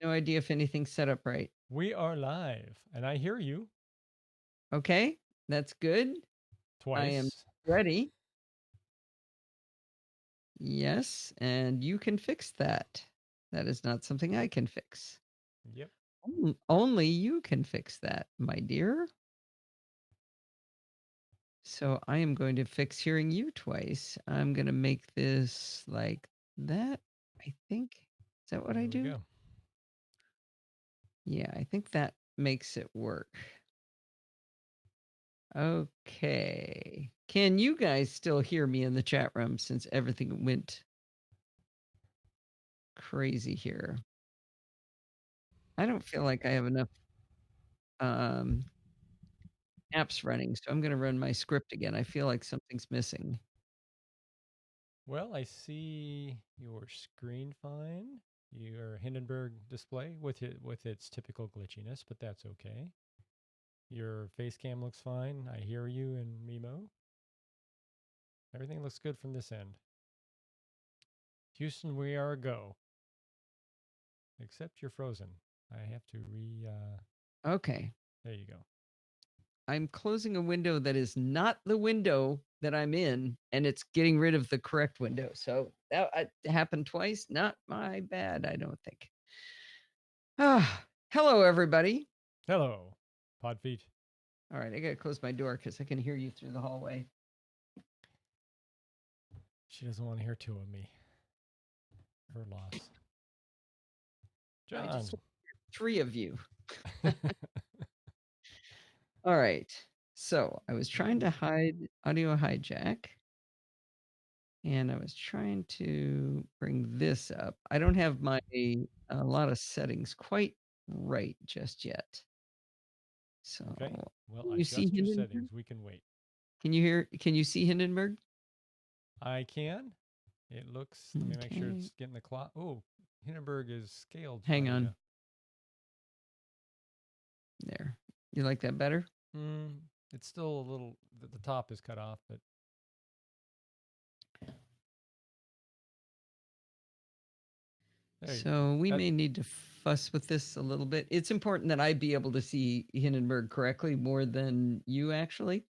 no idea if anything's set up right. We are live, and I hear you Okay, that's good. I am twice. ready. Yes, and you can fix that. That is not something I can fix. Yep. Only you can fix that, my dear. So I am going to fix hearing you twice. I'm going to make this like that, I think. Is that what I There we do? go. Yeah, I think that makes it work. Okay. Can you guys still hear me in the chat room since everything went crazy here? I don't feel like I have enough um, apps running, so I'm going to run my script again. I feel like something's missing. Well, I see your screen fine. Your Hindenburg display with its typical glitchiness, but that's okay. Your face cam looks fine. I hear you in Mimo. Everything looks good from this end. Houston, we are a go. Except you're frozen. I have to Okay. There you go. I'm closing a window that is not the window that I'm in, and it's getting rid of the correct window. So that happened twice. Not my bad, I don't think. Hello, everybody. Hello, Podfeet. All right, I got to close my door because I can hear you through the hallway. She doesn't want to hear two of me. Her loss. I John. just want to hear three of you. All right. So I was trying to hide audio hijack. And I was trying to bring this up. I don't have my a lot of settings quite right just yet. So Okay. Well, can I you see adjust your Hindenburg? settings. We can wait. Can you see Hindenburg? I can. It looks, let me make sure Okay. it's getting the clock. Oh, Hindenburg is scaled Hang funny on. enough. There. You like that better? It's still a little, the top is cut off, but. So we may need to fuss with this a little bit. It's important that I be able to see Hindenburg correctly more than you actually.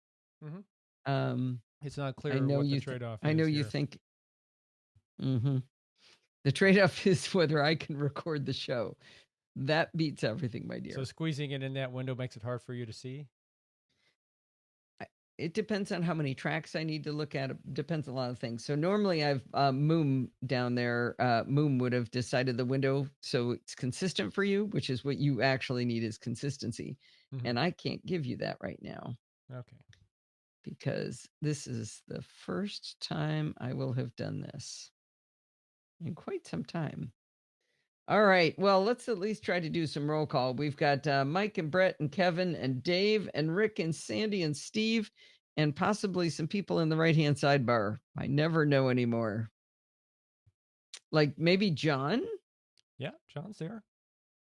It's not I clear know what the you. trade-off I know is you here. think. The trade-off is whether I can record the show. That beats everything, my dear. So squeezing it in that window makes it hard for you to see? It depends on how many tracks I need to look at. It depends on a lot of things. So normally I've Moom down there. Moom would have decided the window so it's consistent for you, which is what you actually need is consistency. And I can't give you that right now. Okay. Because this is the first time I will have done this in quite some time. All right. Well, let's at least try to do some roll call. We've got Mike and Brett and Kevin and Dave and Rick and Sandy and Steve and possibly some people in the right-hand sidebar. I never know anymore. Like maybe John? Yeah, John's there.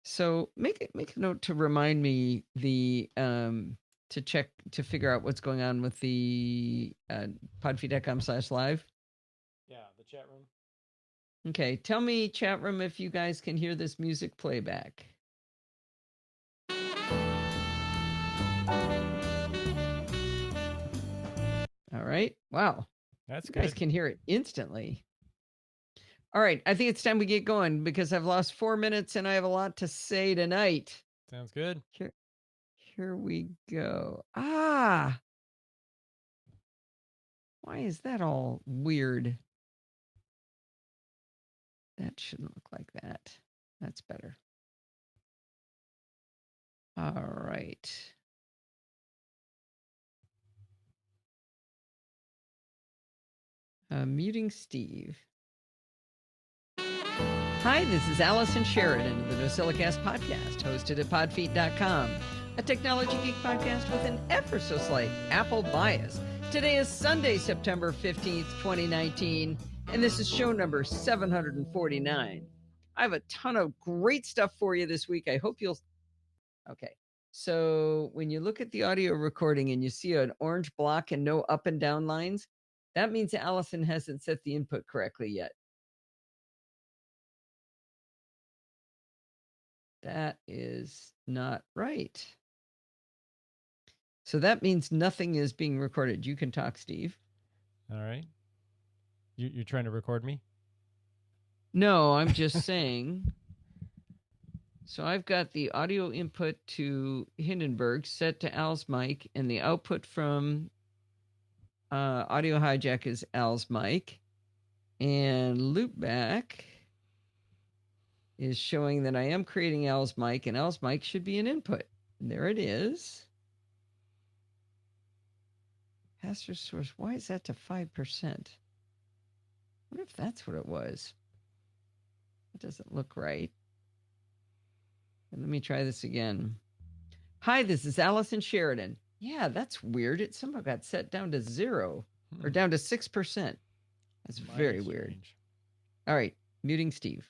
So make a note to remind me to check to figure out what's going on with the podfeed.com/live. Yeah, the chat room. Okay, tell me, chat room, if you guys can hear this music playback. All right. Wow. That's You guys good. can hear it instantly. All right. I think it's time we get going because I've lost 4 minutes and I have a lot to say tonight. Sounds good. Here we go. Ah. Why is that all weird? That shouldn't look like that. That's better. All right. Muting Steve. Hi, this is Allison Sheridan of the NosillaCast podcast, hosted at podfeet.com, a technology geek podcast with an ever so slight Apple bias. Today is Sunday, September 15th, 2019, and this is show number 749. I have a ton of great stuff for you this week. I hope you'll. Okay. So when you look at the audio recording and you see an orange block and no up and down lines, that means Allison hasn't set the input correctly yet. That is not right. So that means nothing is being recorded. You can talk, Steve. All right. You're trying to record me? No, I'm just saying. So I've got the audio input to Hindenburg set to Al's mic, and the output from Audio Hijack is Al's mic. And Loopback is showing that I am creating Al's mic, and Al's mic should be an input. And there it is. Pastor source, why is that to 5%? I wonder if that's what it was. That doesn't look right. And let me try this again. Hi, this is Allison Sheridan. Yeah, that's weird. It somehow got set down to 0 or down to 6%. That's very weird. All right, muting Steve.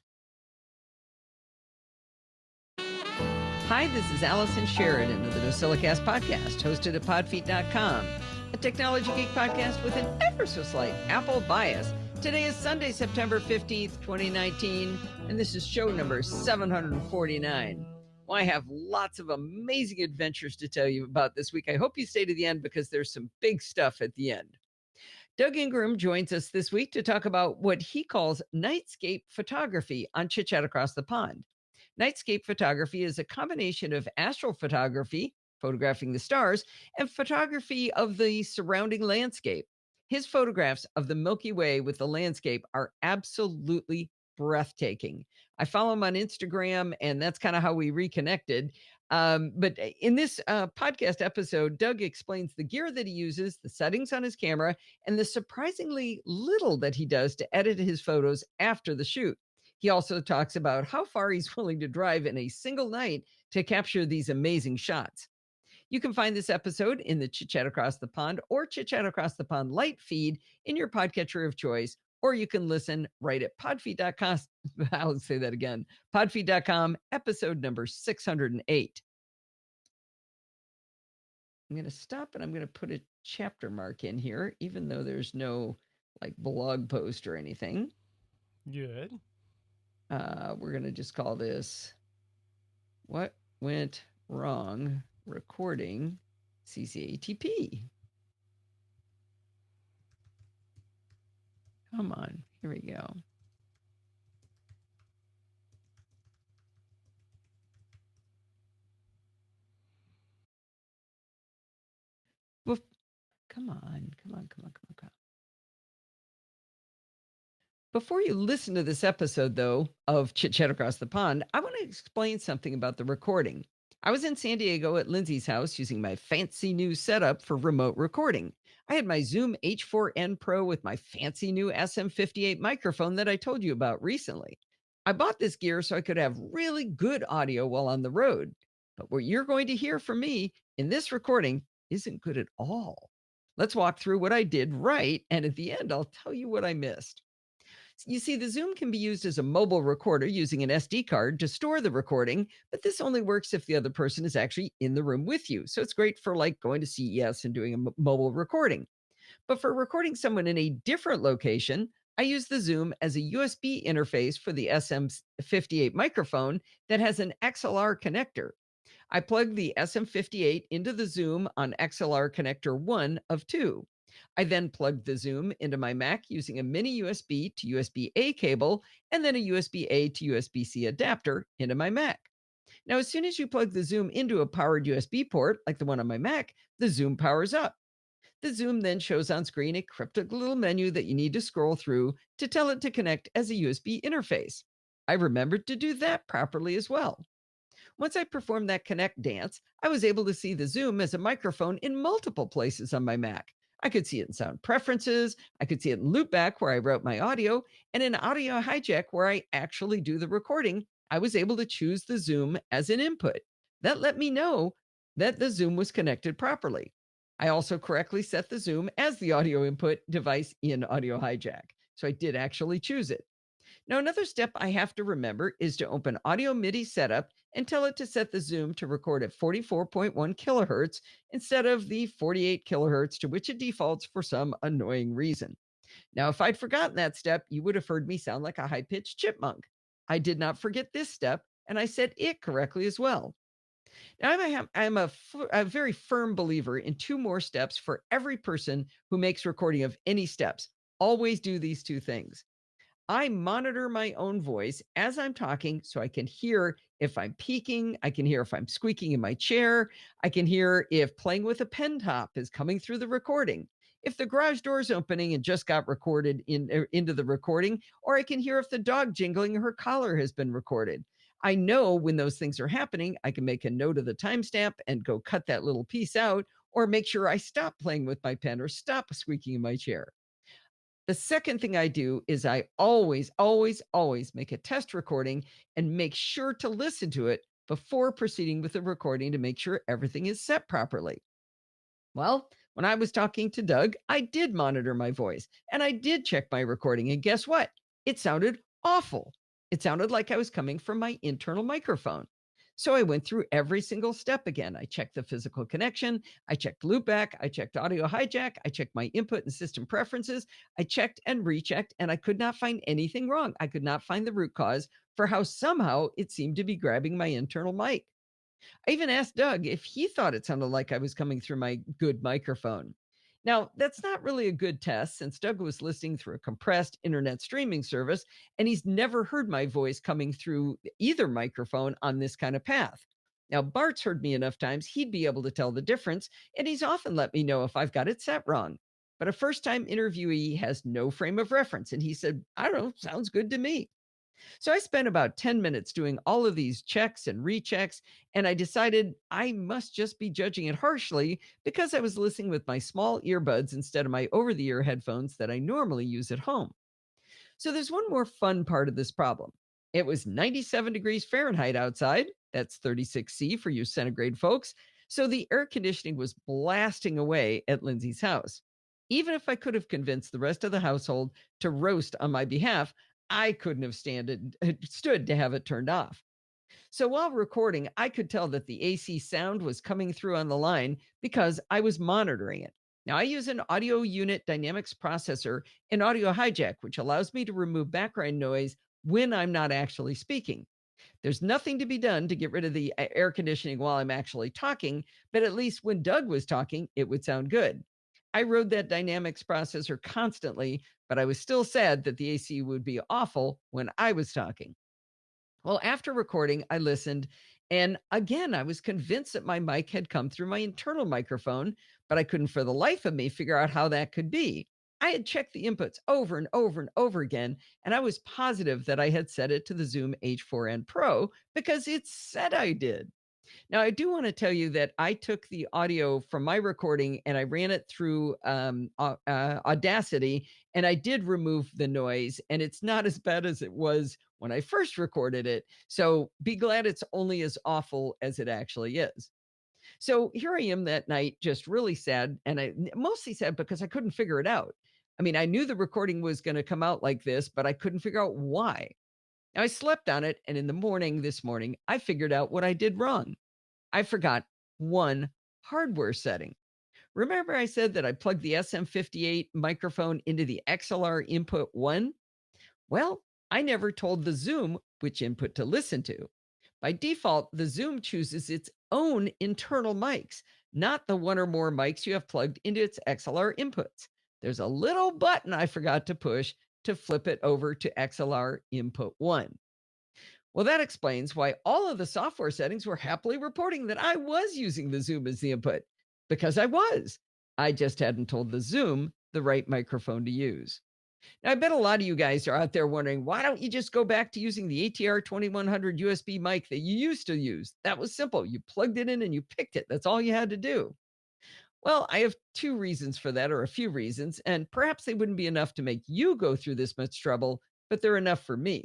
Hi, this is Allison Sheridan of the NosillaCast podcast, hosted at podfeet.com, a technology geek podcast with an ever so slight Apple bias. Today is Sunday, September 15th, 2019, and this is show number 749. Well, I have lots of amazing adventures to tell you about this week. I hope you stay to the end because there's some big stuff at the end. Doug Ingram joins us this week to talk about what he calls nightscape photography on Chit Chat Across the Pond. Nightscape photography is a combination of astrophotography, photographing the stars, and photography of the surrounding landscape. His photographs of the Milky Way with the landscape are absolutely breathtaking. I follow him on Instagram, and that's kind of how we reconnected. But in this podcast episode, Doug explains the gear that he uses, the settings on his camera, and the surprisingly little that he does to edit his photos after the shoot. He also talks about how far he's willing to drive in a single night to capture these amazing shots. You can find this episode in the Chit Chat Across the Pond or Chit Chat Across the Pond light feed in your podcatcher of choice, or you can listen right at podfeed.com. I'll say that again, podfeed.com, episode number 608. I'm going to stop and I'm going to put a chapter mark in here, even though there's no like blog post or anything. Good. We're going to just call this What Went Wrong Recording CCATP. Come on, here we go. Come on. Before you listen to this episode, though, of Chit Chat Across the Pond, I want to explain something about the recording. I was in San Diego at Lindsay's house using my fancy new setup for remote recording. I had my Zoom H4n Pro with my fancy new SM58 microphone that I told you about recently. I bought this gear so I could have really good audio while on the road. But what you're going to hear from me in this recording isn't good at all. Let's walk through what I did right, and at the end, I'll tell you what I missed. You see, the Zoom can be used as a mobile recorder using an SD card to store the recording, but this only works if the other person is actually in the room with you. So it's great for like going to CES and doing a mobile recording. But for recording someone in a different location, I use the Zoom as a USB interface for the SM58 microphone that has an XLR connector. I plug the SM58 into the Zoom on XLR connector 1 of 2. I then plugged the Zoom into my Mac using a mini USB to USB-A cable and then a USB-A to USB-C adapter into my Mac. Now, as soon as you plug the Zoom into a powered USB port, like the one on my Mac, the Zoom powers up. The Zoom then shows on screen a cryptic little menu that you need to scroll through to tell it to connect as a USB interface. I remembered to do that properly as well. Once I performed that connect dance, I was able to see the Zoom as a microphone in multiple places on my Mac. I could see it in sound preferences, I could see it in Loopback where I route my audio, and in Audio Hijack where I actually do the recording. I was able to choose the Zoom as an input. That let me know that the Zoom was connected properly. I also correctly set the Zoom as the audio input device in Audio Hijack. So I did actually choose it. Now, another step I have to remember is to open Audio MIDI Setup and tell it to set the Zoom to record at 44.1 kilohertz instead of the 48 kilohertz to which it defaults for some annoying reason. Now, if I'd forgotten that step, you would have heard me sound like a high-pitched chipmunk. I did not forget this step, and I said it correctly as well. Now, I'm a very firm believer in two more steps for every person who makes recording of any steps. Always do these two things. I monitor my own voice as I'm talking so I can hear if I'm peaking. I can hear if I'm squeaking in my chair. I can hear if playing with a pen top is coming through the recording. If the garage door is opening and just got recorded into the recording, or I can hear if the dog jingling her collar has been recorded. I know when those things are happening, I can make a note of the timestamp and go cut that little piece out, or make sure I stop playing with my pen or stop squeaking in my chair. The second thing I do is I always, always, always make a test recording and make sure to listen to it before proceeding with the recording to make sure everything is set properly. Well, when I was talking to Doug, I did monitor my voice and I did check my recording. And guess what? It sounded awful. It sounded like I was coming from my internal microphone. So I went through every single step again. I checked the physical connection. I checked loopback. I checked audio hijack. I checked my input and system preferences. I checked and rechecked, and I could not find anything wrong. I could not find the root cause for how somehow it seemed to be grabbing my internal mic. I even asked Doug if he thought it sounded like I was coming through my good microphone. Now, that's not really a good test since Doug was listening through a compressed internet streaming service and he's never heard my voice coming through either microphone on this kind of path. Now, Bart's heard me enough times, he'd be able to tell the difference, and he's often let me know if I've got it set wrong. But a first time interviewee has no frame of reference, and he said, I don't know, sounds good to me. So I spent about 10 minutes doing all of these checks and rechecks, and I decided I must just be judging it harshly because I was listening with my small earbuds instead of my over the ear headphones that I normally use at home. So there's one more fun part of this problem. It was 97 degrees Fahrenheit outside. That's 36 C for you centigrade folks. So the air conditioning was blasting away at Lindsay's house. Even if I could have convinced the rest of the household to roast on my behalf, I couldn't have stood to have it turned off. So while recording, I could tell that the AC sound was coming through on the line because I was monitoring it. Now, I use an audio unit dynamics processor in Audio Hijack, which allows me to remove background noise when I'm not actually speaking. There's nothing to be done to get rid of the air conditioning while I'm actually talking, but at least when Doug was talking, it would sound good. I rode that dynamics processor constantly, but I was still sad that the AC would be awful when I was talking. Well, after recording, I listened, and again, I was convinced that my mic had come through my internal microphone, but I couldn't for the life of me figure out how that could be. I had checked the inputs over and over and over again, and I was positive that I had set it to the Zoom H4n Pro because it said I did. Now, I do want to tell you that I took the audio from my recording and I ran it through Audacity, and I did remove the noise, and it's not as bad as it was when I first recorded it. So be glad it's only as awful as it actually is. So here I am that night, just really sad, and I mostly sad because I couldn't figure it out. I mean, I knew the recording was going to come out like this, but I couldn't figure out why. Now, I slept on it, and in the morning, this morning, I figured out what I did wrong. I forgot one hardware setting. Remember I said that I plugged the SM58 microphone into the XLR input 1? Well, I never told the Zoom which input to listen to. By default, the Zoom chooses its own internal mics, not the one or more mics you have plugged into its XLR inputs. There's a little button I forgot to push to flip it over to XLR input 1. Well, that explains why all of the software settings were happily reporting that I was using the Zoom as the input, because I was. I just hadn't told the Zoom the right microphone to use. Now, I bet a lot of you guys are out there wondering, why don't you just go back to using the ATR 2100 USB mic that you used to use? That was simple. You plugged it in and you picked it. That's all you had to do. Well, I have two reasons for that, or a few reasons, and perhaps they wouldn't be enough to make you go through this much trouble, but they're enough for me.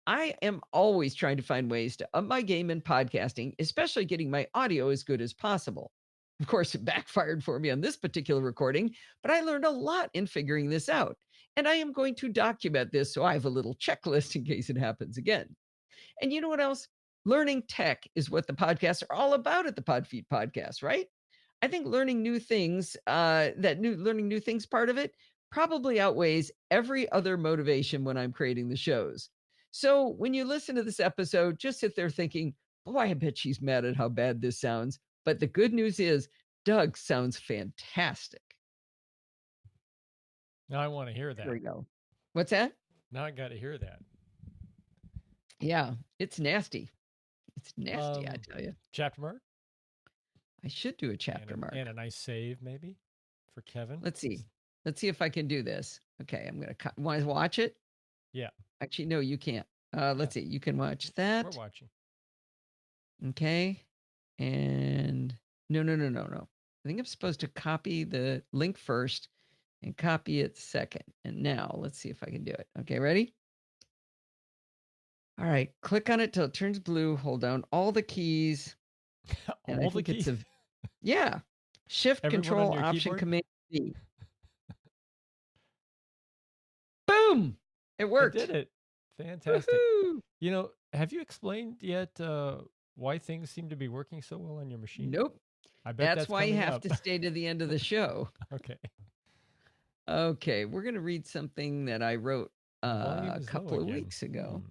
I am always trying to find ways to up my game in podcasting, especially getting my audio as good as possible. Of course, it backfired for me on this particular recording, but I learned a lot in figuring this out. And I am going to document this so I have a little checklist in case it happens again. And you know what else? Learning tech is what the podcasts are all about at the Podfeet podcast, right? I think learning new things, learning new things part of it probably outweighs every other motivation when I'm creating the shows. So when you listen to this episode, just sit there thinking, boy, I bet she's mad at how bad this sounds. But the good news is, Doug sounds fantastic. Now I want to hear There that. we go. What's that? Now I got to hear that. Yeah, it's nasty. It's nasty, I tell you. Chapter mark? I should do a chapter mark. And a nice save, maybe, for Kevin. Let's see. Let's see if I can do this. Okay, I'm going to want to watch it? Yeah. Actually, no, you can't. Let's see. You can watch that. We're watching. Okay. And no. I think I'm supposed to copy the link first and copy it second. And now let's see if I can do it. Okay, ready? All right, click on it till it turns blue. Hold down all the keys. All the keys? Yeah. Shift, Everyone Control, Option, keyboard? Command, D. Boom! It worked. It did it. Fantastic. Woo-hoo! You know, have you explained yet why things seem to be working so well on your machine? Nope. I bet that's why you have to stay to the end of the show. Okay. Okay, we're going to read something that I wrote a couple of weeks ago.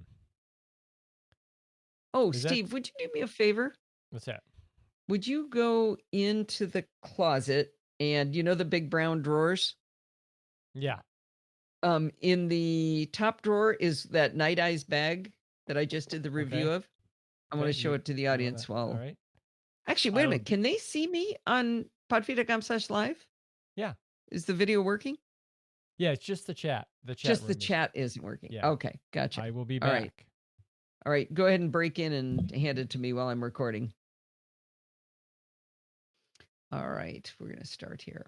Oh, Steve, would you do me a favor? What's that? Would you go into the closet and you know the big brown drawers? Yeah. In the top drawer is that Night Eyes bag that I just did the review of. I want to show it to the audience while. All right. Actually, wait a minute. Can they see me on podfeed.com/live? Yeah. Is the video working? Yeah, it's just the chat. Just the chat isn't working. Yeah. Okay, gotcha. I will be back. All right, go ahead and break in and hand it to me while I'm recording. All right, we're going to start here.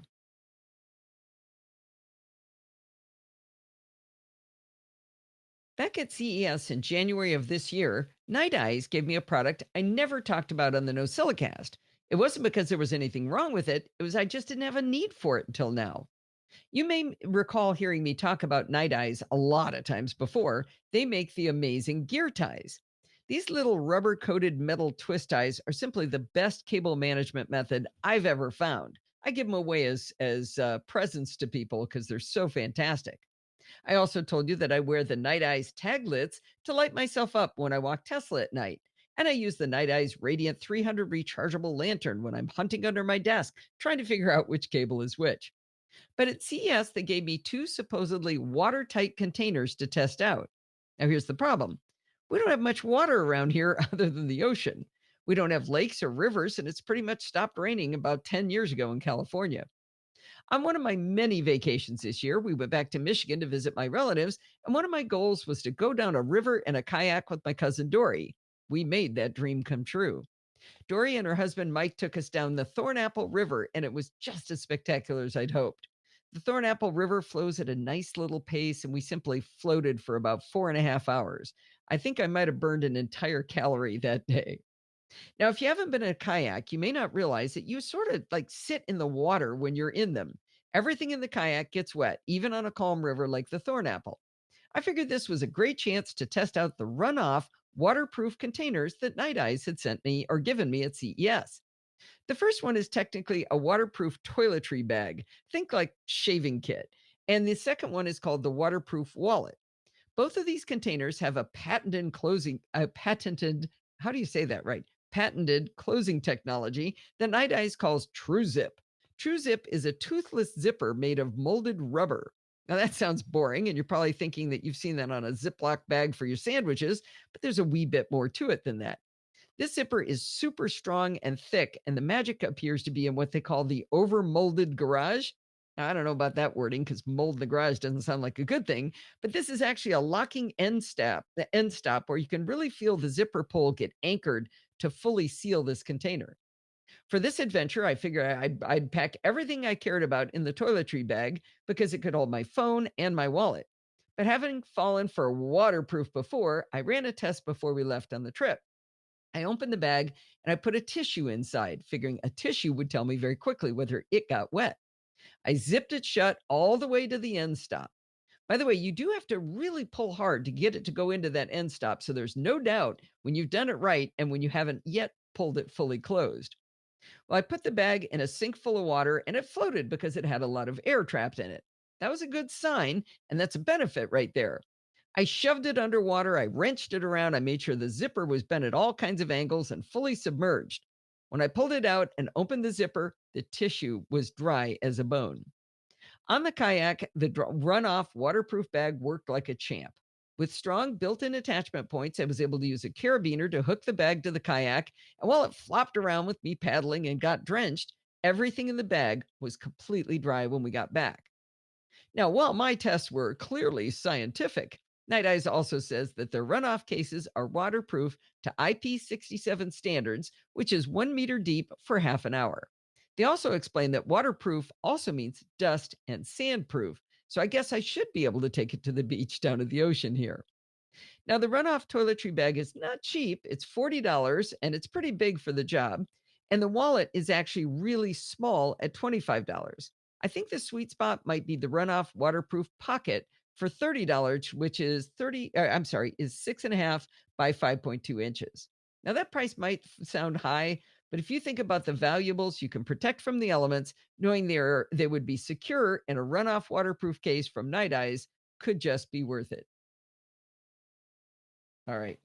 Back at CES in January of this year, Night Eyes gave me a product I never talked about on the NosillaCast. It wasn't because there was anything wrong with it. It was I just didn't have a need for it until now. You may recall hearing me talk about Night Eyes a lot of times before. They make the amazing gear ties. These little rubber-coated metal twist ties are simply the best cable management method I've ever found. I give them away as presents to people because they're so fantastic. I also told you that I wear the Night Eyes taglets to light myself up when I walk Tesla at night. And I use the Night Eyes Radiant 300 rechargeable lantern when I'm hunting under my desk, trying to figure out which cable is which. But at CES, they gave me 2 supposedly watertight containers to test out. Now, here's the problem. We don't have much water around here other than the ocean. We don't have lakes or rivers, and it's pretty much stopped raining about 10 years ago in California. On one of my many vacations this year, we went back to Michigan to visit my relatives, and one of my goals was to go down a river in a kayak with my cousin Dory. We made that dream come true. Dory and her husband Mike took us down the Thornapple River, and it was just as spectacular as I'd hoped. The Thornapple River flows at a nice little pace, and we simply floated for about 4.5 hours. I think I might have burned an entire calorie that day. Now, if you haven't been in a kayak, you may not realize that you sort of like sit in the water when you're in them. Everything in the kayak gets wet, even on a calm river like the Thornapple. I figured this was a great chance to test out the runoff waterproof containers that Night Eyes had sent me or given me at CES. The first one is technically a waterproof toiletry bag. Think like shaving kit. And the second one is called the waterproof wallet. Both of these containers have a patented, how do you say that right? Patented closing technology that Night Eyes calls TrueZip. TrueZip is a toothless zipper made of molded rubber. Now that sounds boring, and you're probably thinking that you've seen that on a Ziploc bag for your sandwiches, but there's a wee bit more to it than that. This zipper is super strong and thick, and the magic appears to be in what they call the over-molded garage. Now, I don't know about that wording because mold in the garage doesn't sound like a good thing, but this is actually a locking end stop where you can really feel the zipper pull get anchored to fully seal this container. For this adventure, I figured I'd pack everything I cared about in the toiletry bag because it could hold my phone and my wallet. But having fallen for waterproof before, I ran a test before we left on the trip. I opened the bag and I put a tissue inside, figuring a tissue would tell me very quickly whether it got wet. I zipped it shut all the way to the end stop. By the way, you do have to really pull hard to get it to go into that end stop, so there's no doubt when you've done it right and when you haven't yet pulled it fully closed. Well, I put the bag in a sink full of water and it floated because it had a lot of air trapped in it. That was a good sign, and that's a benefit right there. I shoved it underwater. I wrenched it around. I made sure the zipper was bent at all kinds of angles and fully submerged. When I pulled it out and opened the zipper, the tissue was dry as a bone. On the kayak, the runoff waterproof bag worked like a champ. With strong built in attachment points, I was able to use a carabiner to hook the bag to the kayak. And while it flopped around with me paddling and got drenched, everything in the bag was completely dry when we got back. Now, while my tests were clearly scientific, Night Eyes also says that their runoff cases are waterproof to IP67 standards, which is 1 meter deep for half an hour. They also explain that waterproof also means dust and sand proof. So I guess I should be able to take it to the beach down at the ocean here. Now, the runoff toiletry bag is not cheap. It's $40 and it's pretty big for the job. And the wallet is actually really small at $25. I think the sweet spot might be the runoff waterproof pocket for $30, which is is 6.5 by 5.2 inches. Now, that price might sound high, but if you think about the valuables you can protect from the elements, knowing they would be secure in a runoff waterproof case from Night Eyes could just be worth it. All right.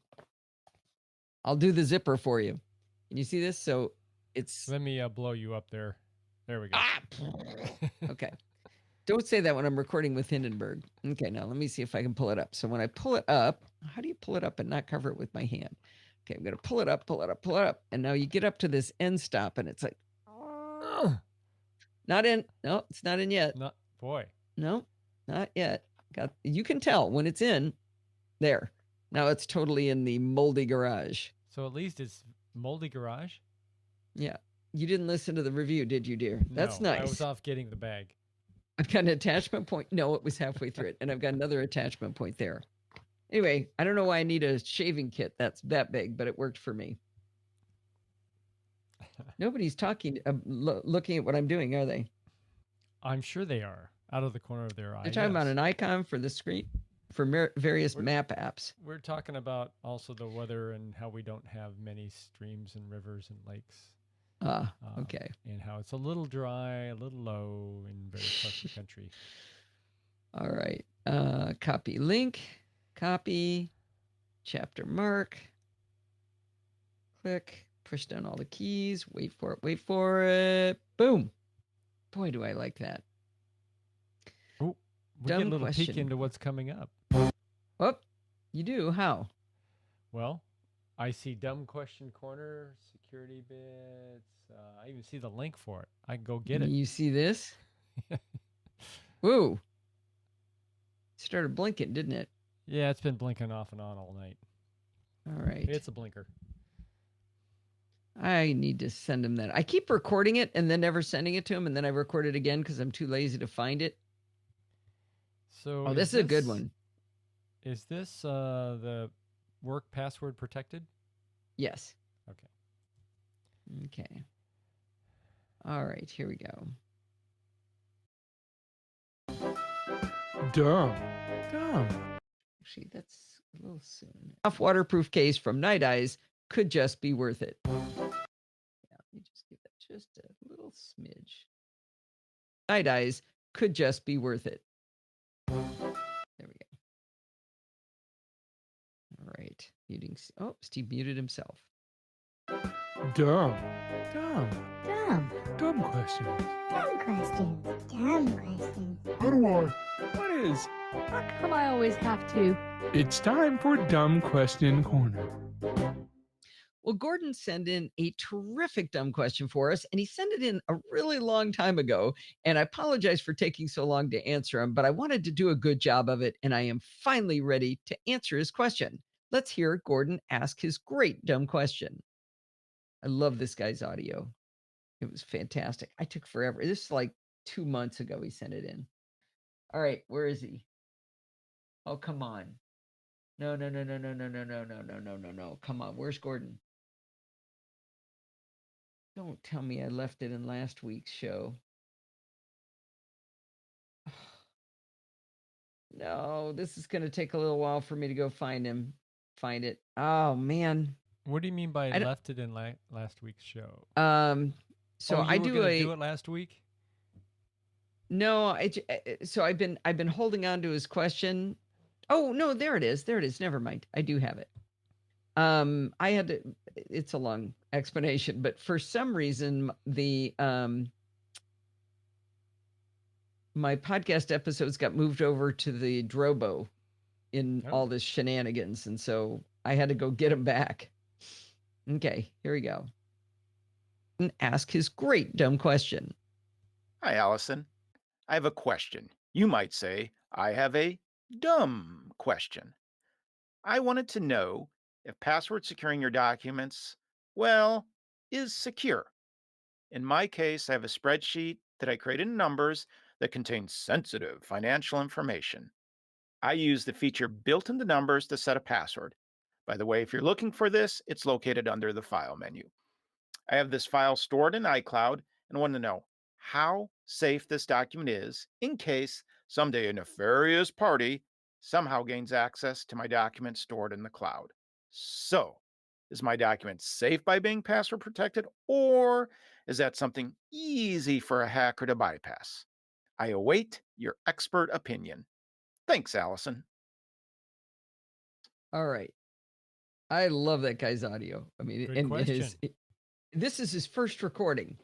I'll do the zipper for you. Can you see this? So it's... Let me blow you up there. There we go. Okay. Don't say that when I'm recording with Hindenburg. Okay, now let me see if I can pull it up. So when I pull it up, how do you pull it up and not cover it with my hand? Okay, I'm going to pull it up, pull it up, pull it up. And now you get up to this end stop and it's like... Not in. No, it's not in yet. Boy. No, not yet. You can tell when it's in. There. Now it's totally in the moldy garage. So at least it's moldy garage? Yeah. You didn't listen to the review, did you, dear? That's nice. I was off getting the bag. I've got an attachment point. No, it was halfway through it. And I've got another attachment point there. Anyway, I don't know why I need a shaving kit that's that big, but it worked for me. Nobody's talking, looking at what I'm doing, are they? I'm sure they are, out of the corner of their eye. They're talking about an icon for the screen for various map apps. We're talking about also the weather and how we don't have many streams and rivers and lakes. Okay. And how it's a little dry, a little low in various parts of the country. All right. Copy link. Copy. Chapter mark. Click. Push down all the keys. Wait for it. Wait for it. Boom. Boy, do I like that. Oh, we get a little peek into what's coming up. Oh, you do? How? Well, I see dumb question corner, security bits. I even see the link for it. I can go get it. You see this? Woo. Started blinking, didn't it? Yeah, it's been blinking off and on all night. All right. It's a blinker. I need to send him that. I keep recording it and then never sending it to him, and then I record it again because I'm too lazy to find it. So this is a good one. Is this the work password protected? Yes. Okay. Okay. All right, here we go. Dumb. Actually, that's a little soon. Off waterproof case from Night Eyes could just be worth it. Yeah, let me just give that just a little smidge. Night Eyes could just be worth it. There we go. All right. Muting. Oh, Steve muted himself. Dumb questions. How do I? What is? How come I always have to? It's time for Dumb Question Corner. Well, Gordon sent in a terrific dumb question for us, and he sent it in a really long time ago. And I apologize for taking so long to answer him, but I wanted to do a good job of it, and I am finally ready to answer his question. Let's hear Gordon ask his great dumb question. I love this guy's audio. It was fantastic. I took forever. This is like 2 months ago he sent it in. All right, where is he? Oh, come on. No. Come on, where's Gordon? Don't tell me I left it in last week's show. No, this is going to take a little while for me to go find it. Oh, man. What do you mean by left it in last week's show? So I do it last week? No, so I've been holding on to his question Oh, no, there it is. There it is. Never mind. I do have it. I had to, it's a long explanation, but for some reason, my podcast episodes got moved over to the Drobo in Oh. all this shenanigans. And so I had to go get them back. Okay, here we go. And ask his great dumb question. Hi, Allison. I have a question. You might say, I have a dumb question. I wanted to know if password securing your documents, well, is secure. In my case, I have a spreadsheet that I created in numbers that contains sensitive financial information. I use the feature built into numbers to set a password. By the way, if you're looking for this, it's located under the File menu. I have this file stored in iCloud and want to know how safe this document is in case someday a nefarious party somehow gains access to my document stored in the cloud. So, is my document safe by being password protected, or is that something easy for a hacker to bypass? I await your expert opinion. Thanks, Allison. All right. I love that guy's audio. I mean, Good and question. this is his first recording.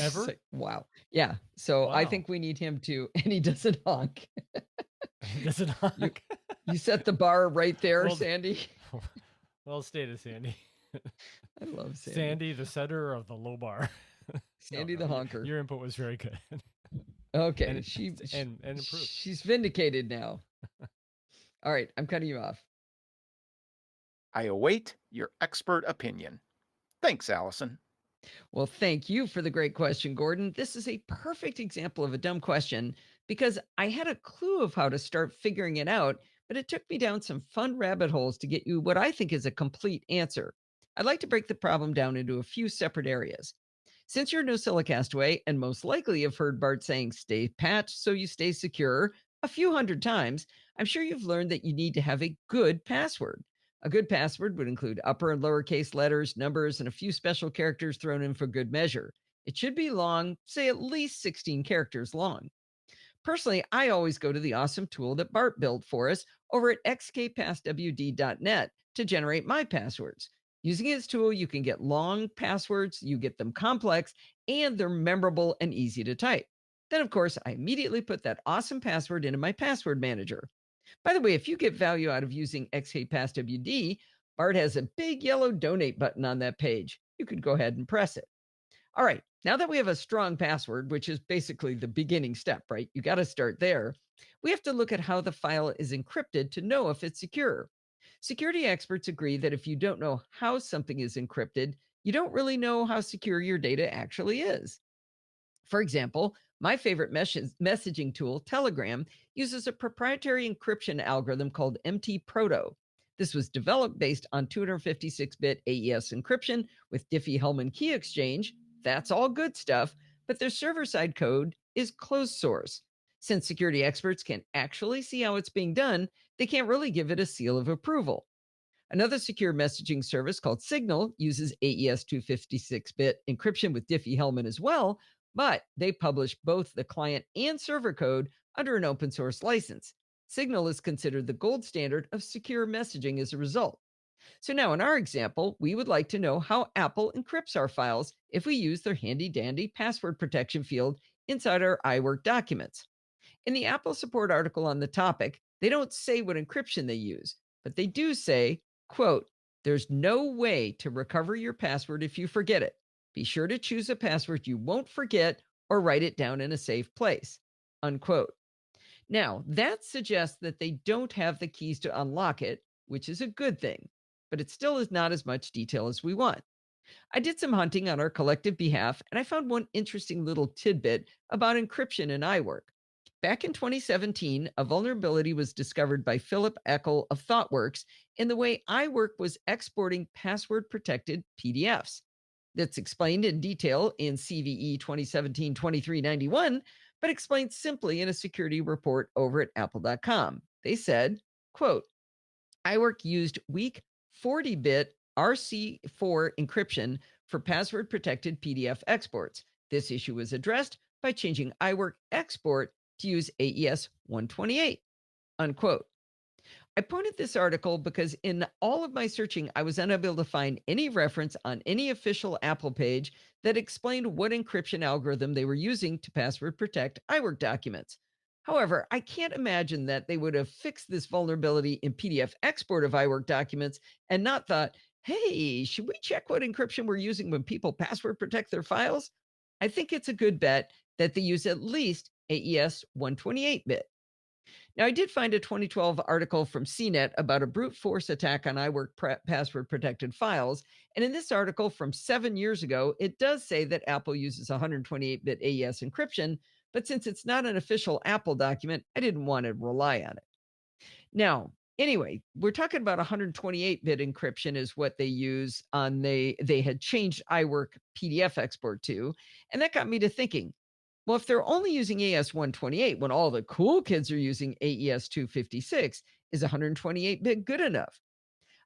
Ever? Like, wow. Yeah. So I Wow. think we need him to, and he doesn't honk. Does it honk? You set the bar right there, Well, Sandy. Well stated, Sandy. I love Sandy. Sandy, the setter of the low bar. Sandy the honker. Your input was very good. Okay, and and improved. She's vindicated now. All right, I'm cutting you off. I await your expert opinion. Thanks, Allison. Well, thank you for the great question, Gordon. This is a perfect example of a dumb question because I had a clue of how to start figuring it out, but it took me down some fun rabbit holes to get you what I think is a complete answer. I'd like to break the problem down into a few separate areas. Since you're NosillaCast way, and most likely have heard Bart saying stay patched so you stay secure a few hundred times, I'm sure you've learned that you need to have a good password. A good password would include upper and lowercase letters, numbers, and a few special characters thrown in for good measure. It should be long, say at least 16 characters long. Personally, I always go to the awesome tool that Bart built for us over at xkpasswd.net to generate my passwords. Using his tool, you can get long passwords, you get them complex, and they're memorable and easy to type. Then, of course, I immediately put that awesome password into my password manager. By the way, if you get value out of using xkpasswd, Bart has a big yellow donate button on that page. You could go ahead and press it. All right, now that we have a strong password, which is basically the beginning step, right? You got to start there. We have to look at how the file is encrypted to know if it's secure. Security experts agree that if you don't know how something is encrypted, you don't really know how secure your data actually is. For example, my favorite messaging tool, Telegram, uses a proprietary encryption algorithm called MT-Proto. This was developed based on 256-bit AES encryption with Diffie-Hellman key exchange. That's all good stuff, but their server-side code is closed source. Since security experts can't actually see how it's being done, they can't really give it a seal of approval. Another secure messaging service called Signal uses AES 256-bit encryption with Diffie-Hellman as well, but they publish both the client and server code under an open source license. Signal is considered the gold standard of secure messaging as a result. So now in our example, we would like to know how Apple encrypts our files if we use their handy dandy password protection field inside our iWork documents. In the Apple support article on the topic, they don't say what encryption they use, but they do say, quote, "There's no way to recover your password if you forget it. Be sure to choose a password you won't forget or write it down in a safe place," unquote. Now, that suggests that they don't have the keys to unlock it, which is a good thing, but it still is not as much detail as we want. I did some hunting on our collective behalf, and I found one interesting little tidbit about encryption in iWork. Back in 2017, a vulnerability was discovered by Philip Eckel of ThoughtWorks in the way iWork was exporting password-protected PDFs. That's explained in detail in CVE 2017-2391, but explained simply in a security report over at apple.com. They said, quote, iWork used weak 40-bit RC4 encryption for password-protected PDF exports. This issue was addressed by changing iWork export to use AES 128, unquote. I pointed this article because in all of my searching, I was unable to find any reference on any official Apple page that explained what encryption algorithm they were using to password protect iWork documents. However, I can't imagine that they would have fixed this vulnerability in PDF export of iWork documents and not thought, hey, should we check what encryption we're using when people password protect their files? I think it's a good bet that they use at least AES 128-bit. Now, I did find a 2012 article from CNET about a brute force attack on iWork password protected files. And in this article from 7 years ago, it does say that Apple uses 128-bit AES encryption. But since it's not an official Apple document, I didn't want to rely on it. Now, anyway, we're talking about 128-bit encryption is what they use on they had changed iWork PDF export to. And that got me to thinking, well, if they're only using AES 128 when all the cool kids are using AES 256, is 128-bit good enough?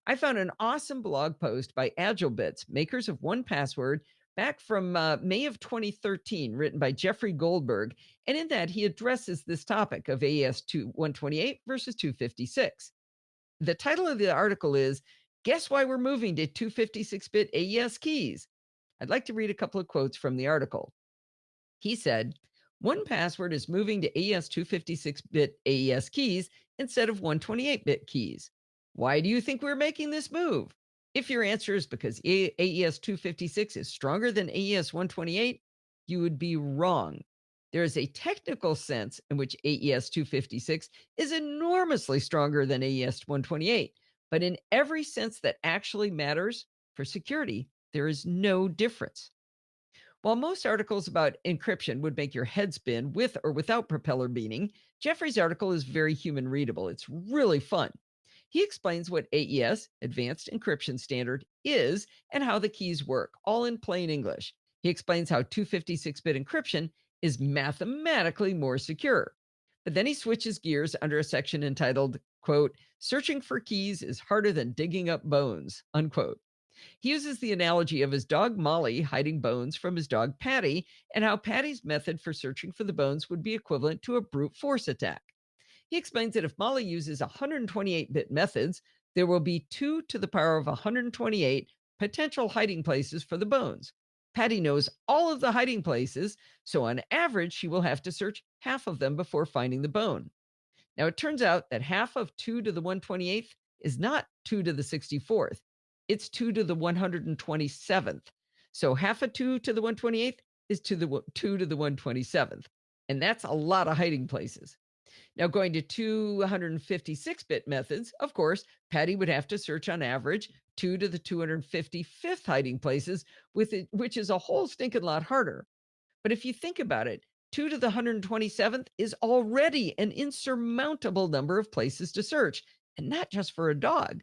I found an awesome blog post by AgileBits, makers of 1Password, back from May of 2013, written by Jeffrey Goldberg. And in that, he addresses this topic of AES 128 versus 256. The title of the article is, Guess Why We're Moving to 256-bit AES Keys? I'd like to read a couple of quotes from the article. He said, 1Password is moving to AES 256-bit AES keys instead of 128-bit keys. Why do you think we're making this move? If your answer is because AES 256 is stronger than AES 128, you would be wrong. There is a technical sense in which AES 256 is enormously stronger than AES 128, but in every sense that actually matters for security, there is no difference. While most articles about encryption would make your head spin with or without propeller beaning, Jeffrey's article is very human readable. It's really fun. He explains what AES, Advanced Encryption Standard, is and how the keys work, all in plain English. He explains how 256-bit encryption is mathematically more secure. But then he switches gears under a section entitled, quote, Searching for keys is harder than digging up bones, unquote. He uses the analogy of his dog Molly hiding bones from his dog Patty, and how Patty's method for searching for the bones would be equivalent to a brute force attack. He explains that if Molly uses 128-bit methods, there will be 2 to the power of 128 potential hiding places for the bones. Patty knows all of the hiding places, so on average, she will have to search half of them before finding the bone. Now, it turns out that half of 2 to the 128th is not 2 to the 64th. It's 2 to the 127th. So half of 2 to the 128th is 2 to the 127th. And that's a lot of hiding places. Now, going to 256-bit methods, of course, Patty would have to search on average 2 to the 255th hiding places, which is a whole stinking lot harder. But if you think about it, 2 to the 127th is already an insurmountable number of places to search, and not just for a dog.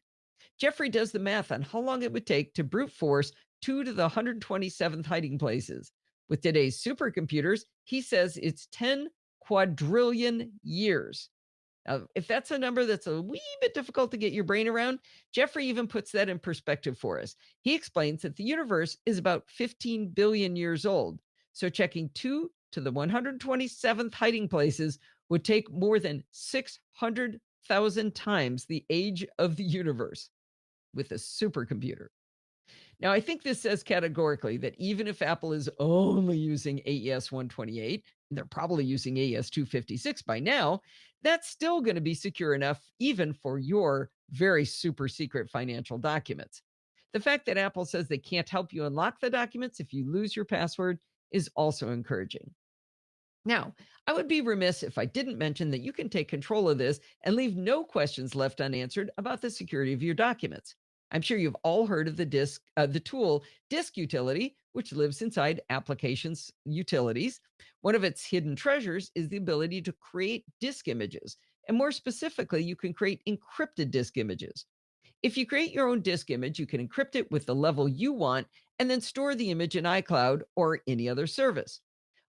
Jeffrey does the math on how long it would take to brute force 2 to the 127th hiding places. With today's supercomputers, he says it's 10 quadrillion years. Now, if that's a number that's a wee bit difficult to get your brain around, Jeffrey even puts that in perspective for us. He explains that the universe is about 15 billion years old. So checking 2 to the 127th hiding places would take more than 600,000 times the age of the universe with a supercomputer. Now, I think this says categorically that even if Apple is only using AES 128, they're probably using AES 256 by now, that's still going to be secure enough even for your very super secret financial documents. The fact that Apple says they can't help you unlock the documents if you lose your password is also encouraging. Now, I would be remiss if I didn't mention that you can take control of this and leave no questions left unanswered about the security of your documents. I'm sure you've all heard of the tool Disk Utility, which lives inside applications utilities. One of its hidden treasures is the ability to create disk images. And more specifically, you can create encrypted disk images. If you create your own disk image, you can encrypt it with the level you want and then store the image in iCloud or any other service.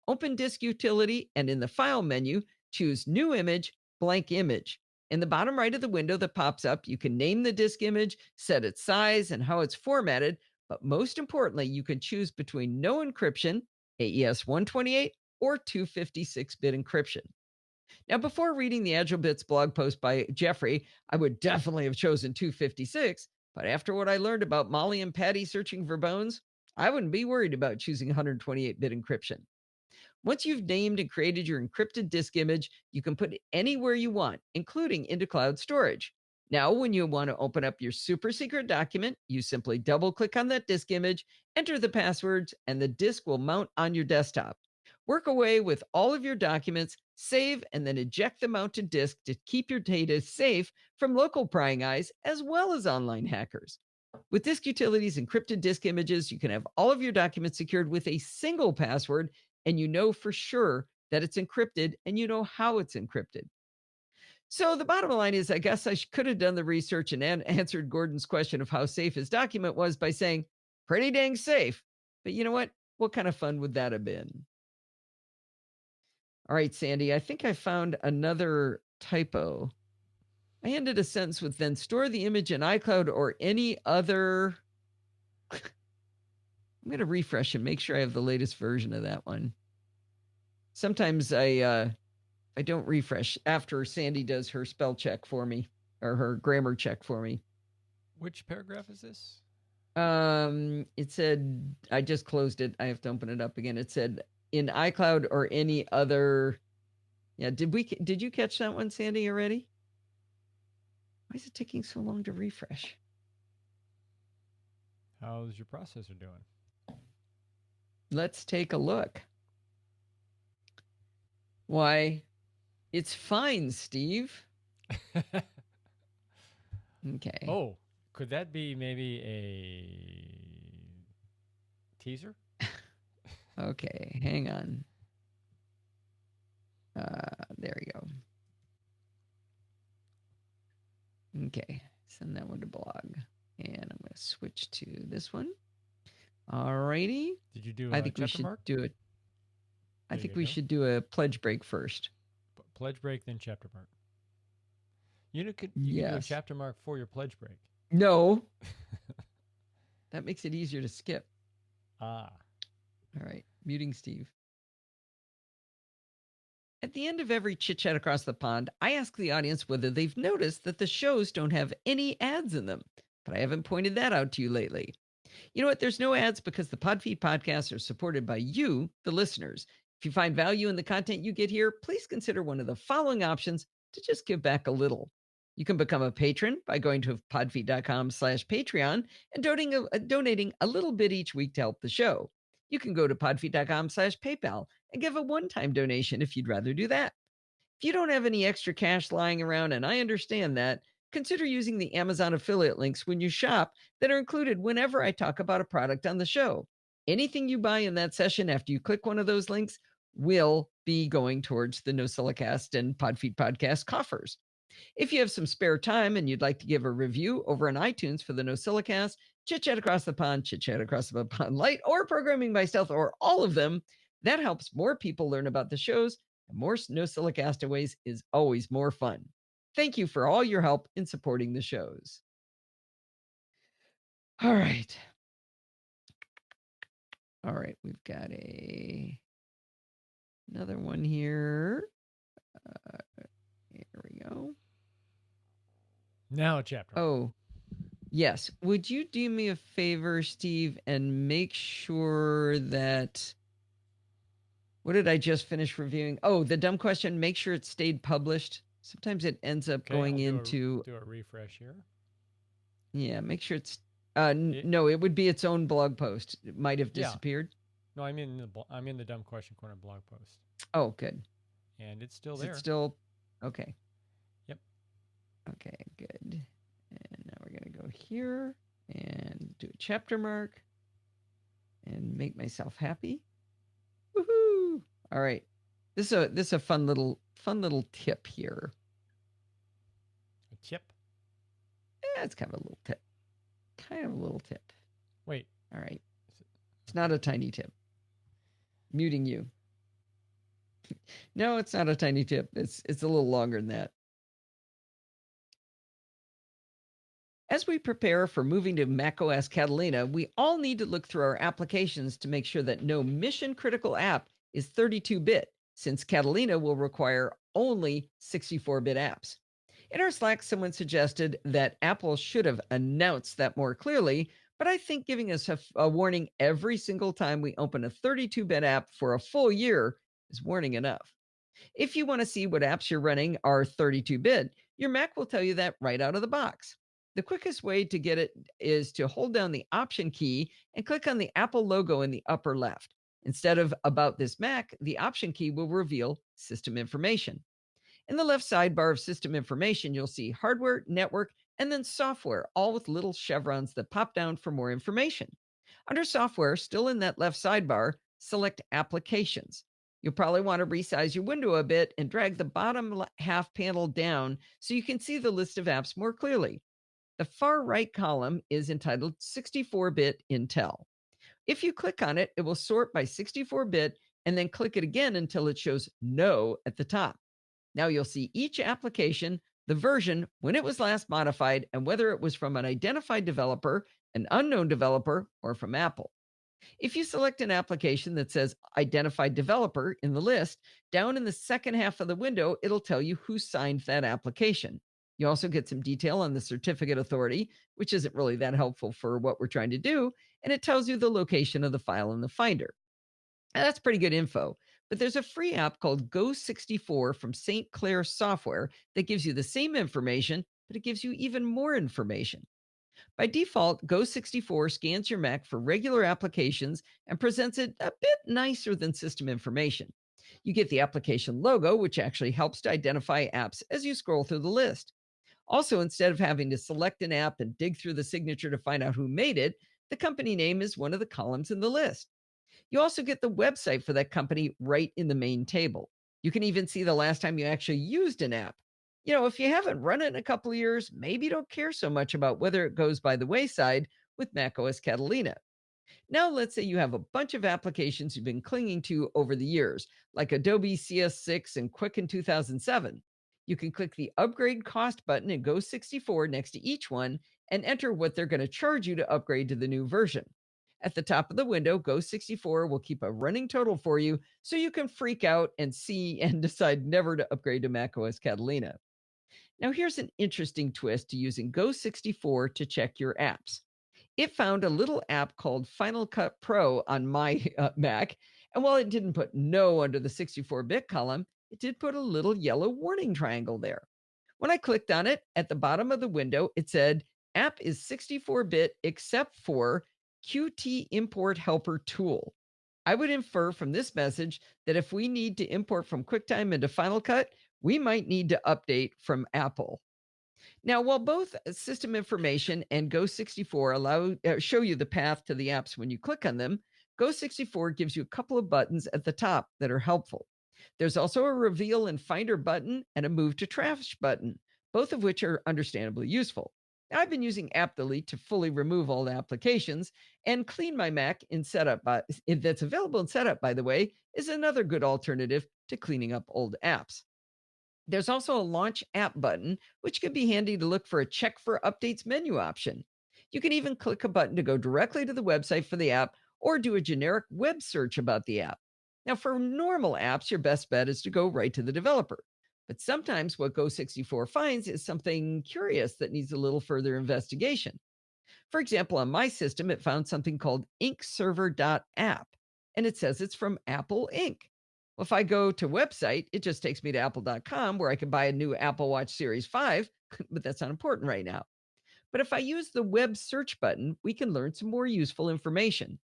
Open Disk Utility and in the File menu, choose New Image, Blank Image. In the bottom right of the window that pops up, you can name the disk image, set its size, and how it's formatted. But most importantly, you can choose between no encryption, AES 128, or 256-bit encryption. Now, before reading the Agile Bits blog post by Jeffrey, I would definitely have chosen 256. But after what I learned about Molly and Patty searching for bones, I wouldn't be worried about choosing 128-bit encryption. Once you've named and created your encrypted disk image, you can put it anywhere you want, including into cloud storage. Now, when you want to open up your super secret document, you simply double click on that disk image, enter the passwords, and the disk will mount on your desktop. Work away with all of your documents, save, and then eject the mounted disk to keep your data safe from local prying eyes as well as online hackers. With Disk Utility's encrypted disk images, you can have all of your documents secured with a single password, and you know for sure that it's encrypted and you know how it's encrypted. So the bottom line is, I guess I could have done the research and answered Gordon's question of how safe his document was by saying, pretty dang safe. But you know what? What kind of fun would that have been? All right, Sandy, I think I found another typo. I ended a sentence with then store the image in iCloud or any other. I'm going to refresh and make sure I have the latest version of that one. Sometimes I don't refresh after Sandy does her spell check for me or her grammar check for me. Which paragraph is this? It said, I just closed it. I have to open it up again. It said in iCloud or any other. Yeah, did you catch that one, Sandy, already? Why is it taking so long to refresh? How's your processor doing? Let's take a look. Why, it's fine, Steve. Okay. Oh, could that be maybe a teaser? Okay, hang on. There we go. Okay, send that one to blog. And I'm going to switch to this one. All righty. Did you do I think we chapter should mark? do it. I There think you we go. should do a pledge break first. Pledge break, then chapter mark. You could do a Yes. chapter mark for your pledge break. No. That makes it easier to skip. Ah. All right, muting Steve. At the end of every Chit Chat Across the Pond, I ask the audience whether they've noticed that the shows don't have any ads in them. But I haven't pointed that out to you lately. You know what? There's no ads because the Podfeed podcasts are supported by you, the listeners. If you find value in the content you get here, please consider one of the following options to just give back a little. You can become a patron by going to podfeed.com/Patreon and donating a little bit each week to help the show. You can go to podfeed.com/PayPal and give a one-time donation if you'd rather do that. If you don't have any extra cash lying around, and I understand that, consider using the Amazon affiliate links when you shop that are included whenever I talk about a product on the show. Anything you buy in that session after you click one of those links will be going towards the NosillaCast and Podfeed podcast coffers. If you have some spare time and you'd like to give a review over on iTunes for the NosillaCast, Chit Chat Across the Pond, Chit Chat Across the Pond Light, or Programming by Stealth, or all of them, that helps more people learn about the shows, and more NosillaCastaways is always more fun. Thank you for all your help in supporting the shows. All right. All right, we've got another one here. Here we go. Now a chapter. Oh, yes. Would you do me a favor, Steve, and make sure that... What did I just finish reviewing? Oh, the dumb question. Make sure it stayed published. Sometimes it ends up going into... Do a refresh here. Yeah, make sure it's... no, it would be its own blog post. It might have disappeared. No, I'm in the dumb question corner blog post. Oh, good. And it's still Is there. it still... Okay. Yep. Okay, good. And now we're going to go here and do a chapter mark and make myself happy. Woohoo! All right. This is a fun little tip here. A tip? Yeah, it's kind of a little tip. Kind of a little tip. Wait. All right. It's not a tiny tip. Muting you. No, it's not a tiny tip. It's a little longer than that. As we prepare for moving to macOS Catalina, we all need to look through our applications to make sure that no mission-critical app is 32-bit, since Catalina will require only 64-bit apps. In our Slack, someone suggested that Apple should have announced that more clearly, but I think giving us a warning every single time we open a 32-bit app for a full year is warning enough. If you want to see what apps you're running are 32-bit, your Mac will tell you that right out of the box. The quickest way to get it is to hold down the Option key and click on the Apple logo in the upper left. Instead of About this Mac, the Option key will reveal System Information. In the left sidebar of System Information, you'll see Hardware, Network, and then Software, all with little chevrons that pop down for more information. Under Software, still in that left sidebar, select Applications. You'll probably want to resize your window a bit and drag the bottom half panel down so you can see the list of apps more clearly. The far right column is entitled 64-bit Intel. If you click on it, it will sort by 64-bit and then click it again until it shows No at the top. Now you'll see each application, the version, when it was last modified, and whether it was from an identified developer, an unknown developer, or from Apple. If you select an application that says Identified Developer in the list, down in the second half of the window, it'll tell you who signed that application. You also get some detail on the certificate authority, which isn't really that helpful for what we're trying to do, and it tells you the location of the file in the Finder. Now, that's pretty good info, but there's a free app called Go64 from St. Clair Software that gives you the same information, but it gives you even more information. By default, Go64 scans your Mac for regular applications and presents it a bit nicer than System Information. You get the application logo, which actually helps to identify apps as you scroll through the list. Also, instead of having to select an app and dig through the signature to find out who made it, the company name is one of the columns in the list. You also get the website for that company right in the main table. You can even see the last time you actually used an app. If you haven't run it in a couple of years, maybe you don't care so much about whether it goes by the wayside with macOS Catalina. Now, let's say you have a bunch of applications you've been clinging to over the years, like Adobe CS6 and Quicken 2007. You can click the Upgrade Cost button in Go64 next to each one and enter what they're going to charge you to upgrade to the new version. At the top of the window, Go64 will keep a running total for you so you can freak out and see and decide never to upgrade to macOS Catalina. Now, here's an interesting twist to using Go64 to check your apps. It found a little app called Final Cut Pro on my Mac, and while it didn't put no under the 64-bit column, it did put a little yellow warning triangle there. When I clicked on it, at the bottom of the window, it said, App is 64-bit except for Qt Import Helper Tool. I would infer from this message that if we need to import from QuickTime into Final Cut, we might need to update from Apple. Now, while both System Information and Go64 show you the path to the apps when you click on them, Go64 gives you a couple of buttons at the top that are helpful. There's also a Reveal and Finder button and a Move to Trash button, both of which are understandably useful. I've been using App Delete to fully remove old applications, and Clean My Mac in Setup, that's available in Setup, by the way, is another good alternative to cleaning up old apps. There's also a Launch App button, which can be handy to look for a Check for Updates menu option. You can even click a button to go directly to the website for the app or do a generic web search about the app. Now, for normal apps, your best bet is to go right to the developer. But sometimes what Go64 finds is something curious that needs a little further investigation. For example, on my system, it found something called inkserver.app, and it says it's from Apple Inc. Well, if I go to website, it just takes me to apple.com where I can buy a new Apple Watch Series 5, but that's not important right now. But if I use the web search button, we can learn some more useful information.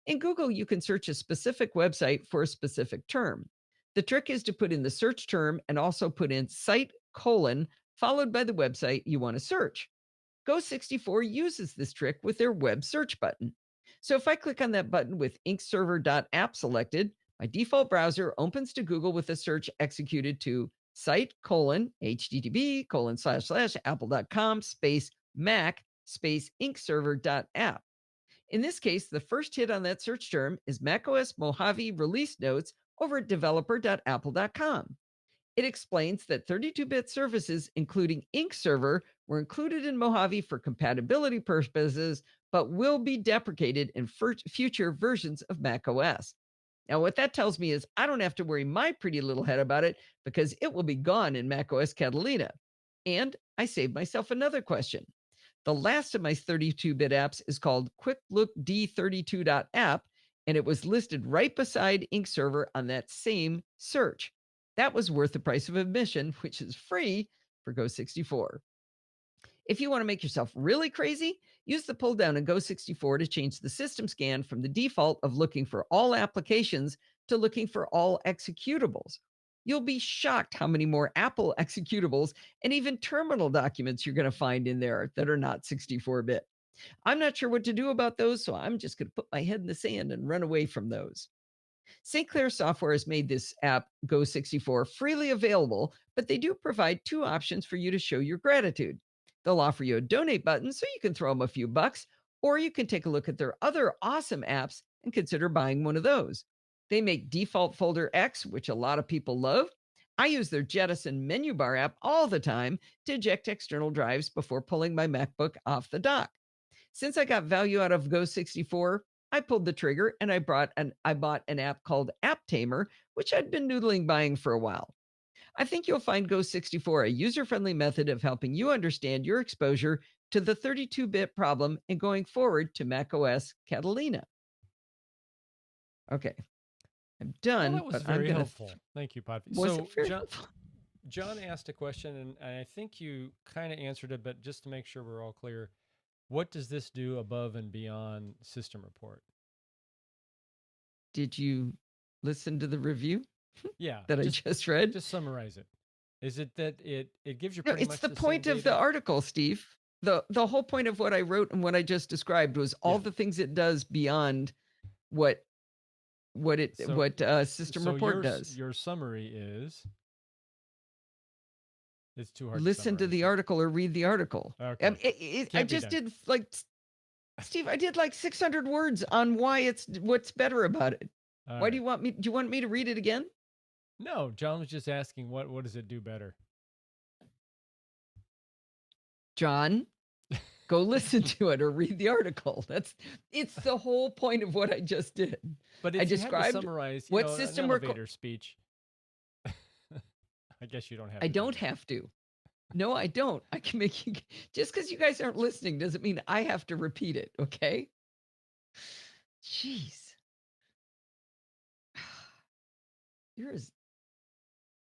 In Google, you can search a specific website for a specific term. The trick is to put in the search term and also put in site : followed by the website you want to search. Go64 uses this trick with their web search button. So if I click on that button with inkserver.app selected, my default browser opens to Google with a search executed to site : http://apple.com /mac inkserver.app. In this case, the first hit on that search term is macOS Mojave release notes over at developer.apple.com. It explains that 32-bit services, including Ink Server, were included in Mojave for compatibility purposes, but will be deprecated in future versions of macOS. Now, what that tells me is I don't have to worry my pretty little head about it because it will be gone in macOS Catalina. And I saved myself another question. The last of my 32-bit apps is called QuickLookD32.app, and it was listed right beside Ink Server on that same search. That was worth the price of admission, which is free for Go64. If you want to make yourself really crazy, use the pull down in Go64 to change the system scan from the default of looking for all applications to looking for all executables. You'll be shocked how many more Apple executables and even terminal documents you're going to find in there that are not 64-bit. I'm not sure what to do about those, so I'm just going to put my head in the sand and run away from those. St. Clair Software has made this app, Go64, freely available, but they do provide two options for you to show your gratitude. They'll offer you a donate button so you can throw them a few bucks, or you can take a look at their other awesome apps and consider buying one of those. They make Default Folder X, which a lot of people love. I use their Jettison menu bar app all the time to eject external drives before pulling my MacBook off the dock. Since I got value out of Go64, I pulled the trigger and I bought an app called App Tamer, which I'd been noodling buying for a while. I think you'll find Go64 a user-friendly method of helping you understand your exposure to the 32-bit problem and going forward to macOS Catalina. Okay, I'm done. Well, that was but very I'm helpful. Thank you, Podfeet. Was So it very John, helpful? John asked a question, and I think you kind of answered it, but just to make sure we're all clear, what does this do above and beyond System Report? Did you listen to the review Yeah, that I just read? Just summarize it. Is it that it gives you No, pretty it's much the the point same of the data? article, Steve. The whole point of what I wrote and what I just described was all Yeah. the things it does beyond what System So Report does. your summary is it's too hard Listen to the summarize. article or read the article. Okay. I Can't be just done. did like Steve. I did like 600 words on what's better about it. All Why right. do you want me to read it again? No, John was just asking what does it do better? John, go listen to it or read the article. It's the whole point of what I just did. But I if you had described to summarize, what an system we're elevator speech. I guess you don't have. I to do don't that. have to. No, I don't. I can make you just because you guys aren't listening doesn't mean I have to repeat it, okay? Jeez. You're as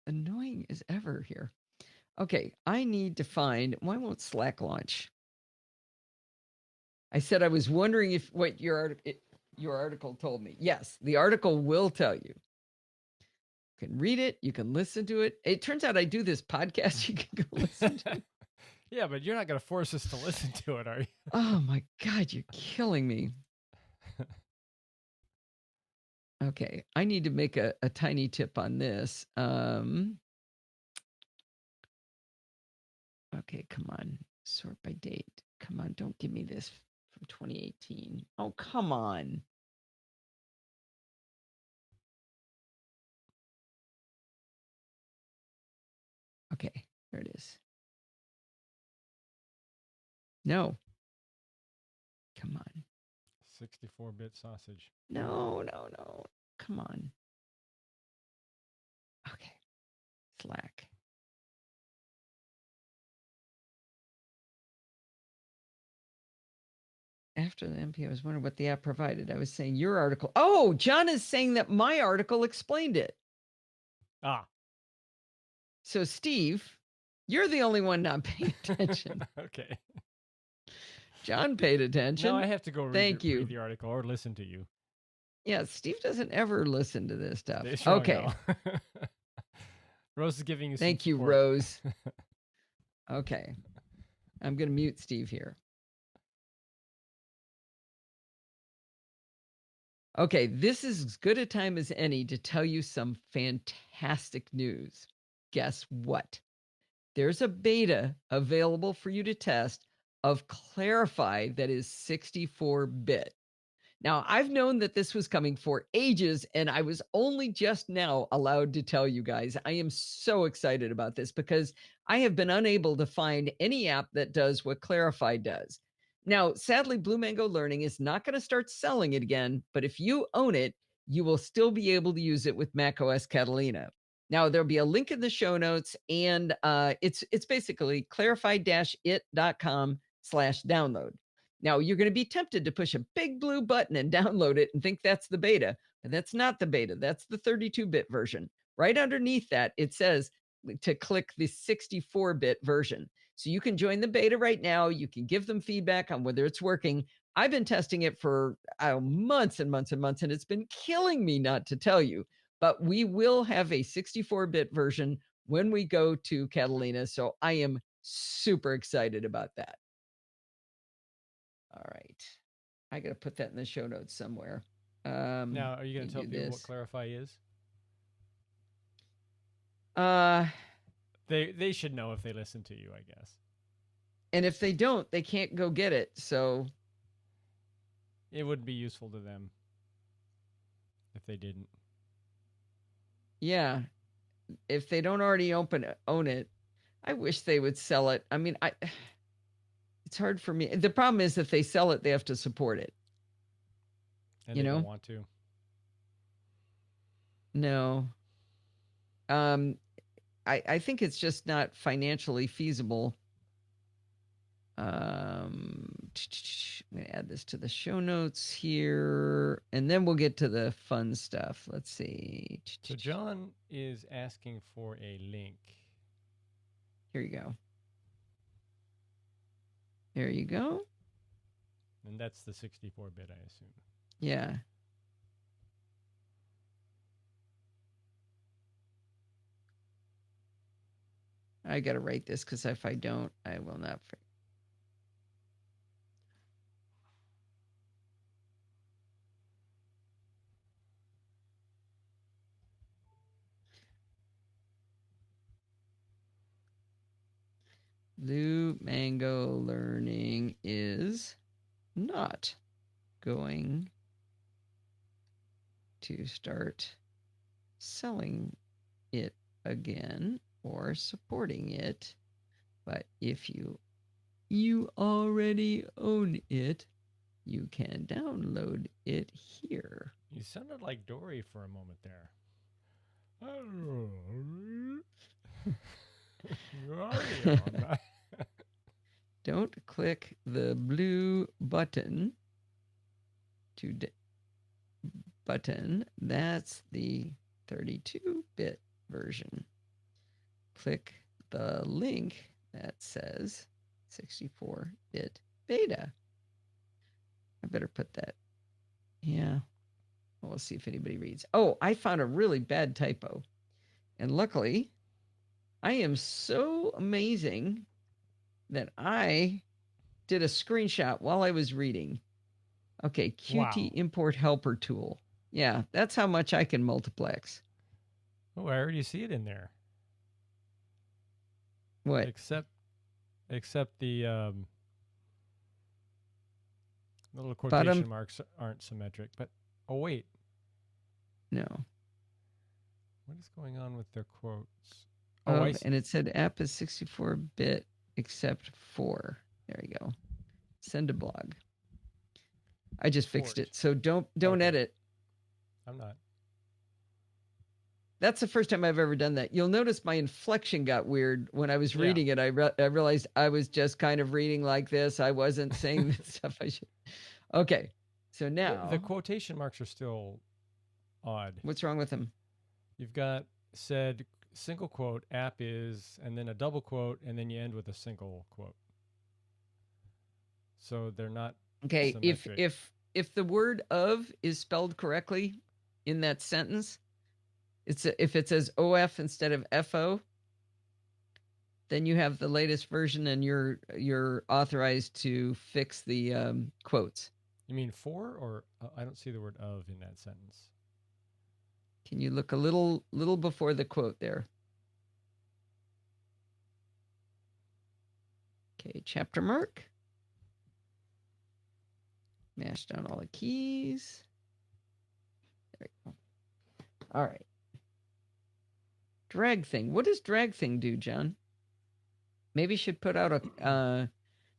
annoying as ever here. Okay, I need to find why won't Slack launch? I said I was wondering if what your article told me. Yes, the article will tell you. You can read it, you can listen to it. It turns out I do this podcast you can go listen to. Yeah, but you're not going to force us to listen to it, are you? Oh my God, you're killing me. Okay, I need to make a tiny tip on this. Okay, come on. Sort by date. Come on, don't give me this from 2018. Oh, come on. Okay, there it is. No. Come on. 64-bit sausage. No. Come on. Okay. Slack. After the MP, I was wondering what the app provided. I was saying your article. Oh, John is saying that my article explained it. Ah. So, Steve, you're the only one not paying attention. Okay. John paid attention. No, I have to go read you. the article or listen to you. Yeah, Steve doesn't ever listen to this stuff. They sure Okay. know. Rose is giving you some Thank you, support. Rose. Okay. I'm going to mute Steve here. Okay, this is as good a time as any to tell you some fantastic news. Guess what? There's a beta available for you to test of Clarify that is 64-bit. Now, I've known that this was coming for ages, and I was only just now allowed to tell you guys. I am so excited about this because I have been unable to find any app that does what Clarify does. Now, sadly, Blue Mango Learning is not going to start selling it again, but if you own it, you will still be able to use it with macOS Catalina. Now, there'll be a link in the show notes, and it's basically clarify-it.com/download. Now, you're going to be tempted to push a big blue button and download it and think that's the beta, but that's not the beta. That's the 32-bit version. Right underneath that, it says to click the 64-bit version. So you can join the beta right now. You can give them feedback on whether it's working. I've been testing it for months and months and months, and it's been killing me not to tell you. But we will have a 64-bit version when we go to Catalina. So I am super excited about that. All right. I got to put that in the show notes somewhere. Now, are you going to tell people what Clarify is? They should know if they listen to you, I guess. And if they don't, they can't go get it. So it would be useful to them if they didn't. Yeah. If they don't already own it, I wish they would sell it. I mean, it's hard for me. The problem is if they sell it, they have to support it. And they don't want to. No. I think it's just not financially feasible. I'm going to add this to the show notes here, and then we'll get to the fun stuff. Let's see. So John is asking for a link. Here you go. There you go. And that's the 64-bit, I assume. Yeah. I got to write this because if I don't, I will not. Blue Mango Learning is not going to start selling it again or supporting it, but if you already own it, you can download it here. You sounded like Dory for a moment there. Don't click the blue button button. That's the 32-bit version. Click the link that says 64-bit beta. I better put that. Yeah. We'll see if anybody reads. Oh, I found a really bad typo. And luckily, I am so amazing that I did a screenshot while I was reading. Okay, Qt import helper tool. Yeah, that's how much I can multiplex. Oh, I already see it in there. What? Except the little quotation marks aren't symmetric. But oh wait, no. What is going on with their quotes? Oh, I see. And it said app is 64-bit except for. There you go. Send a blog. I just fixed it. So don't edit. I'm not. That's the first time I've ever done that. You'll notice my inflection got weird when I was reading it. I realized I was just kind of reading like this. I wasn't saying the stuff I should. Okay. So now the quotation marks are still odd. What's wrong with them? You've got said single quote app is, and then a double quote, and then you end with a single quote. So they're not okay. Symmetric. If the word of is spelled correctly in that sentence, if it says OF instead of FO, then you have the latest version, and you're authorized to fix the quotes. You mean for, or I don't see the word of in that sentence. Can you look a little before the quote there? Okay, chapter mark. Mash down all the keys. There we go. All right. Drag thing. What does drag thing do, John? Maybe should put out a.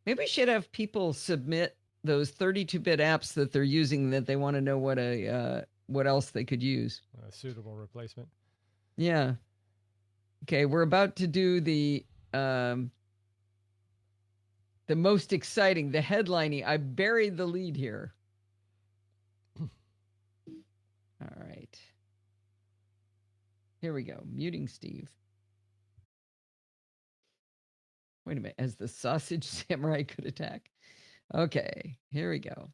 Maybe should have people submit those 32-bit apps that they're using that they want to know what a what else they could use. A suitable replacement. Yeah. Okay, we're about to do the most exciting, the headlining. I buried the lead here. All right. Here we go. Muting Steve. Wait a minute. As the sausage samurai could attack. Okay, here we go.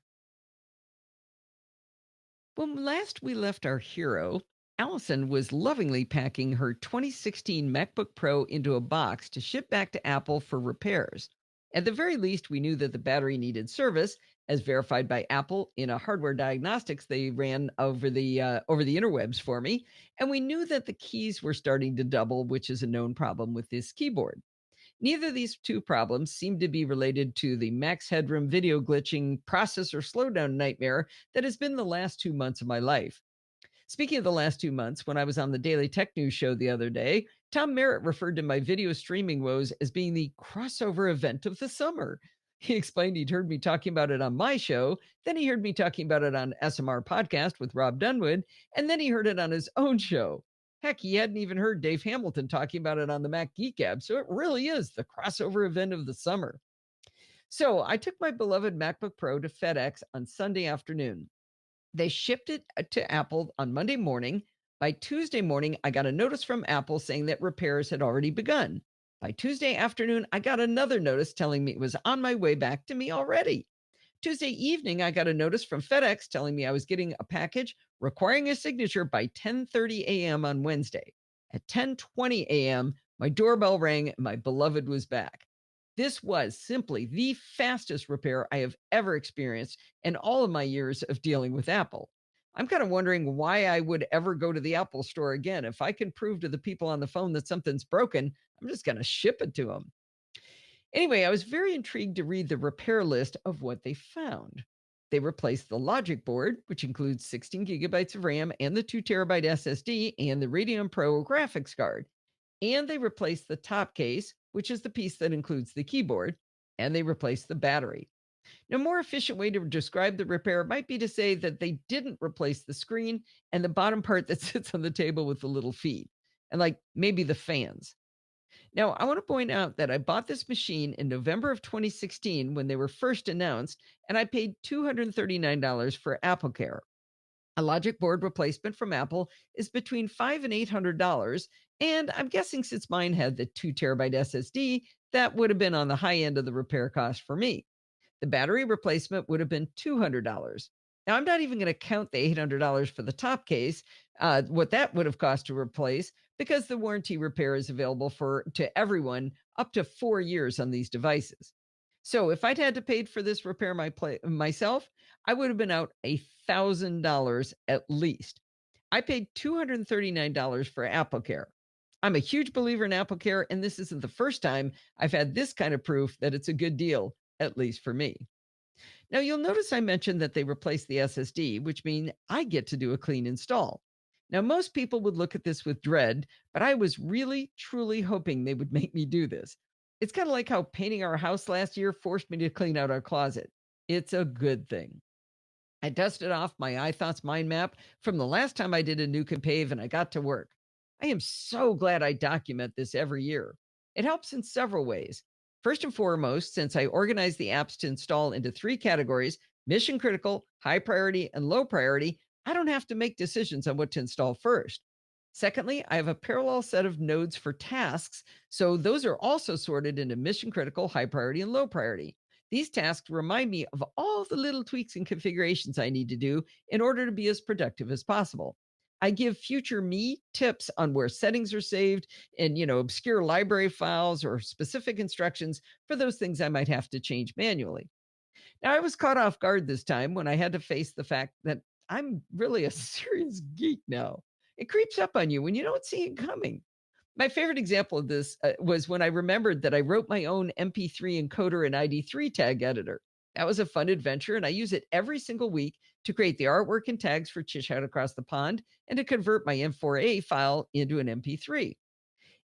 When last we left our hero, Allison was lovingly packing her 2016 MacBook Pro into a box to ship back to Apple for repairs. At the very least, we knew that the battery needed service, as verified by Apple in a hardware diagnostics they ran over the interwebs for me, and we knew that the keys were starting to double, which is a known problem with this keyboard. Neither of these two problems seem to be related to the max headroom video glitching processor slowdown nightmare that has been the last 2 months of my life. Speaking of the last 2 months, when I was on the Daily Tech News show the other day, Tom Merritt referred to my video streaming woes as being the crossover event of the summer. He explained he'd heard me talking about it on my show, then he heard me talking about it on SMR Podcast with Rob Dunwood, and then he heard it on his own show. Heck, he hadn't even heard Dave Hamilton talking about it on the Mac Geek Gab, so it really is the crossover event of the summer. So I took my beloved MacBook Pro to FedEx on Sunday afternoon. They shipped it to Apple on Monday morning. By Tuesday morning, I got a notice from Apple saying that repairs had already begun. By Tuesday afternoon, I got another notice telling me it was on my way back to me already. Tuesday evening, I got a notice from FedEx telling me I was getting a package requiring a signature by 10:30 a.m. on Wednesday. At 10:20 a.m., my doorbell rang and my beloved was back. This was simply the fastest repair I have ever experienced in all of my years of dealing with Apple. I'm kind of wondering why I would ever go to the Apple store again. If I can prove to the people on the phone that something's broken, I'm just going to ship it to them. Anyway, I was very intrigued to read the repair list of what they found. They replaced the logic board, which includes 16 gigabytes of RAM and the 2 terabyte SSD and the Radeon Pro graphics card. And they replaced the top case, which is the piece that includes the keyboard, and they replaced the battery. Now, a more efficient way to describe the repair might be to say that they didn't replace the screen and the bottom part that sits on the table with the little feet, and like maybe the fans. Now, I want to point out that I bought this machine in November of 2016 when they were first announced, and I paid $239 for AppleCare. A logic board replacement from Apple is between $500 and $800, and I'm guessing since mine had the 2 terabyte SSD, that would have been on the high end of the repair cost for me. The battery replacement would have been $200. Now, I'm not even going to count the $800 for the top case, what that would have cost to replace, because the warranty repair is available to everyone up to 4 years on these devices. So if I'd had to pay for this repair myself, I would have been out $1,000 at least. I paid $239 for AppleCare. I'm a huge believer in AppleCare, and this isn't the first time I've had this kind of proof that it's a good deal, at least for me. Now, you'll notice I mentioned that they replaced the SSD, which means I get to do a clean install. Now, most people would look at this with dread, but I was really, truly hoping they would make me do this. It's kind of like how painting our house last year forced me to clean out our closet. It's a good thing. I dusted off my iThoughts mind map from the last time I did a nuke and pave, and I got to work. I am so glad I document this every year. It helps in several ways. First and foremost, since I organize the apps to install into 3 categories, mission critical, high priority, and low priority, I don't have to make decisions on what to install first. Secondly, I have a parallel set of nodes for tasks, so those are also sorted into mission critical, high priority, and low priority. These tasks remind me of all the little tweaks and configurations I need to do in order to be as productive as possible. I give future me tips on where settings are saved and, obscure library files or specific instructions for those things I might have to change manually. Now, I was caught off guard this time when I had to face the fact that I'm really a serious geek now. It creeps up on you when you don't see it coming. My favorite example of this was when I remembered that I wrote my own MP3 encoder and ID3 tag editor. That was a fun adventure, and I use it every single week to create the artwork and tags for Chish Out Across the Pond and to convert my M4A file into an MP3.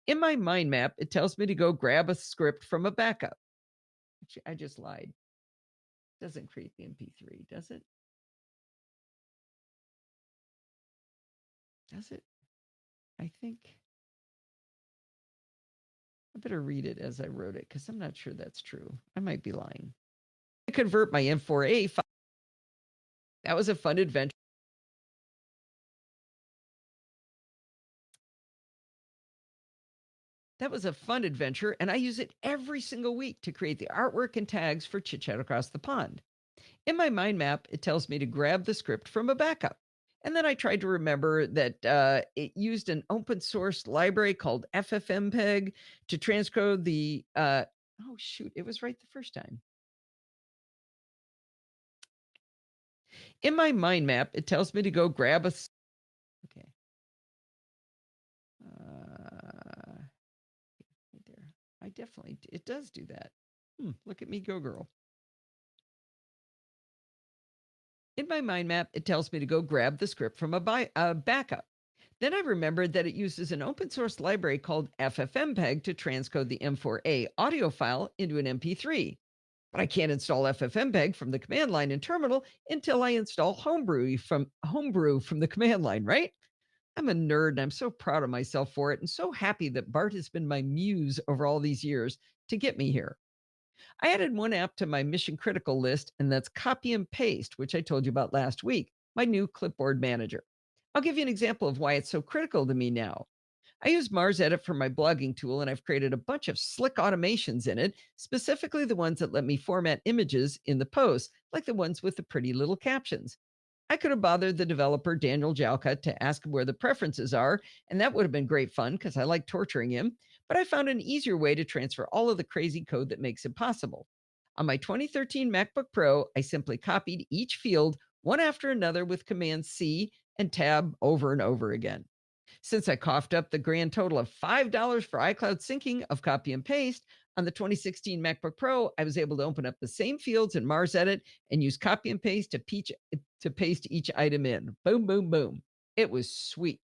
In my mind map, it tells me to go grab a script from a backup. Actually, I just lied. It doesn't create the MP3, does it? Does it? I think I better read it as I wrote it because I'm not sure that's true. I might be lying. I convert my M4A file. That was a fun adventure. That was a fun adventure, and I use it every single week to create the artwork and tags for Chit Chat Across the Pond. In my mind map, it tells me to grab the script from a backup. And then I tried to remember that it used an open source library called FFmpeg to transcode the. Oh, shoot, it was right the first time. In my mind map, it tells me to go grab a. Okay. Right there. I definitely, it does do that. Look at me go, girl. In my mind map, it tells me to go grab the script from a backup. Then I remembered that it uses an open source library called FFmpeg to transcode the M4A audio file into an MP3. But I can't install FFmpeg from the command line in terminal until I install Homebrew from the command line, right? I'm a nerd and I'm so proud of myself for it and so happy that Bart has been my muse over all these years to get me here. I added one app to my mission critical list, and that's Copy and Paste, which I told you about last week, my new clipboard manager. I'll give you an example of why it's so critical to me now. I use Mars Edit for my blogging tool, and I've created a bunch of slick automations in it, specifically the ones that let me format images in the posts, like the ones with the pretty little captions. I could have bothered the developer, Daniel Jalka, to ask him where the preferences are, and that would have been great fun because I like torturing him. But I found an easier way to transfer all of the crazy code that makes it possible. On my 2013 MacBook Pro, I simply copied each field one after another with Command C and Tab over and over again. Since I coughed up the grand total of $5 for iCloud syncing of copy and paste on the 2016 MacBook Pro, I was able to open up the same fields in Mars Edit and use copy and paste to paste each item in. Boom, boom, boom. It was sweet.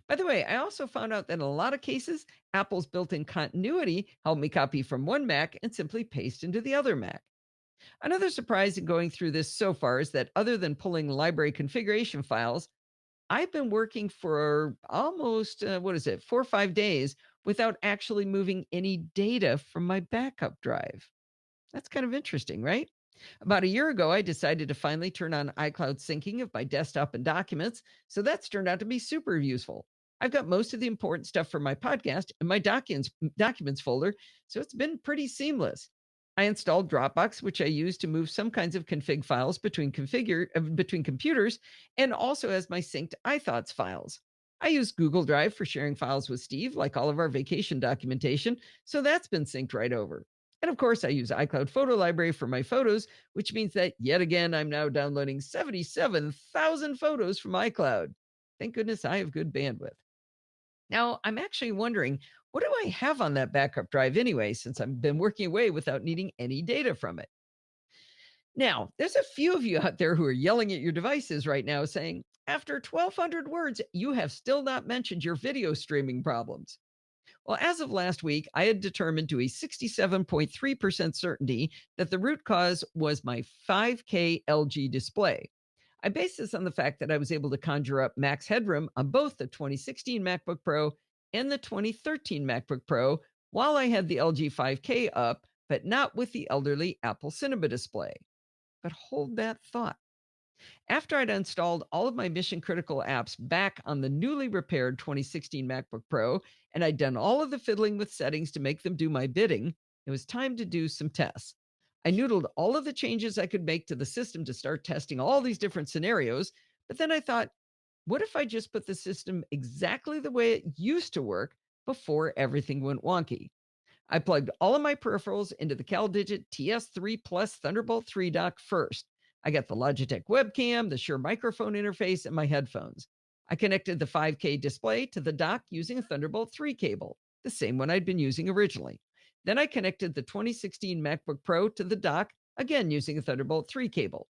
By the way, I also found out that in a lot of cases, Apple's built-in continuity helped me copy from one Mac and simply paste into the other Mac. Another surprise in going through this so far is that other than pulling library configuration files, I've been working for almost, 4 or 5 days without actually moving any data from my backup drive. That's kind of interesting, right? About a year ago, I decided to finally turn on iCloud syncing of my desktop and documents, so that's turned out to be super useful. I've got most of the important stuff for my podcast in my documents folder, so it's been pretty seamless. I installed Dropbox, which I use to move some kinds of config files between computers, and also as my synced iThoughts files. I use Google Drive for sharing files with Steve, like all of our vacation documentation, so that's been synced right over. And of course, I use iCloud Photo Library for my photos, which means that yet again, I'm now downloading 77,000 photos from iCloud. Thank goodness I have good bandwidth. Now, I'm actually wondering, what do I have on that backup drive anyway, since I've been working away without needing any data from it? Now, there's a few of you out there who are yelling at your devices right now saying, after 1,200 words, you have still not mentioned your video streaming problems. Well, as of last week, I had determined to a 67.3% certainty that the root cause was my 5K LG display. I base this on the fact that I was able to conjure up max headroom on both the 2016 MacBook Pro and the 2013 MacBook Pro while I had the LG 5K up, but not with the elderly Apple Cinema display. But hold that thought. After I'd installed all of my mission critical apps back on the newly repaired 2016 MacBook Pro, and I'd done all of the fiddling with settings to make them do my bidding, it was time to do some tests. I noodled all of the changes I could make to the system to start testing all these different scenarios, but then I thought, what if I just put the system exactly the way it used to work before everything went wonky? I plugged all of my peripherals into the CalDigit TS3 Plus Thunderbolt 3 dock first. I got the Logitech webcam, the Shure microphone interface, and my headphones. I connected the 5K display to the dock using a Thunderbolt 3 cable, the same one I'd been using originally. Then I connected the 2016 MacBook Pro to the dock, again using a Thunderbolt 3 cable.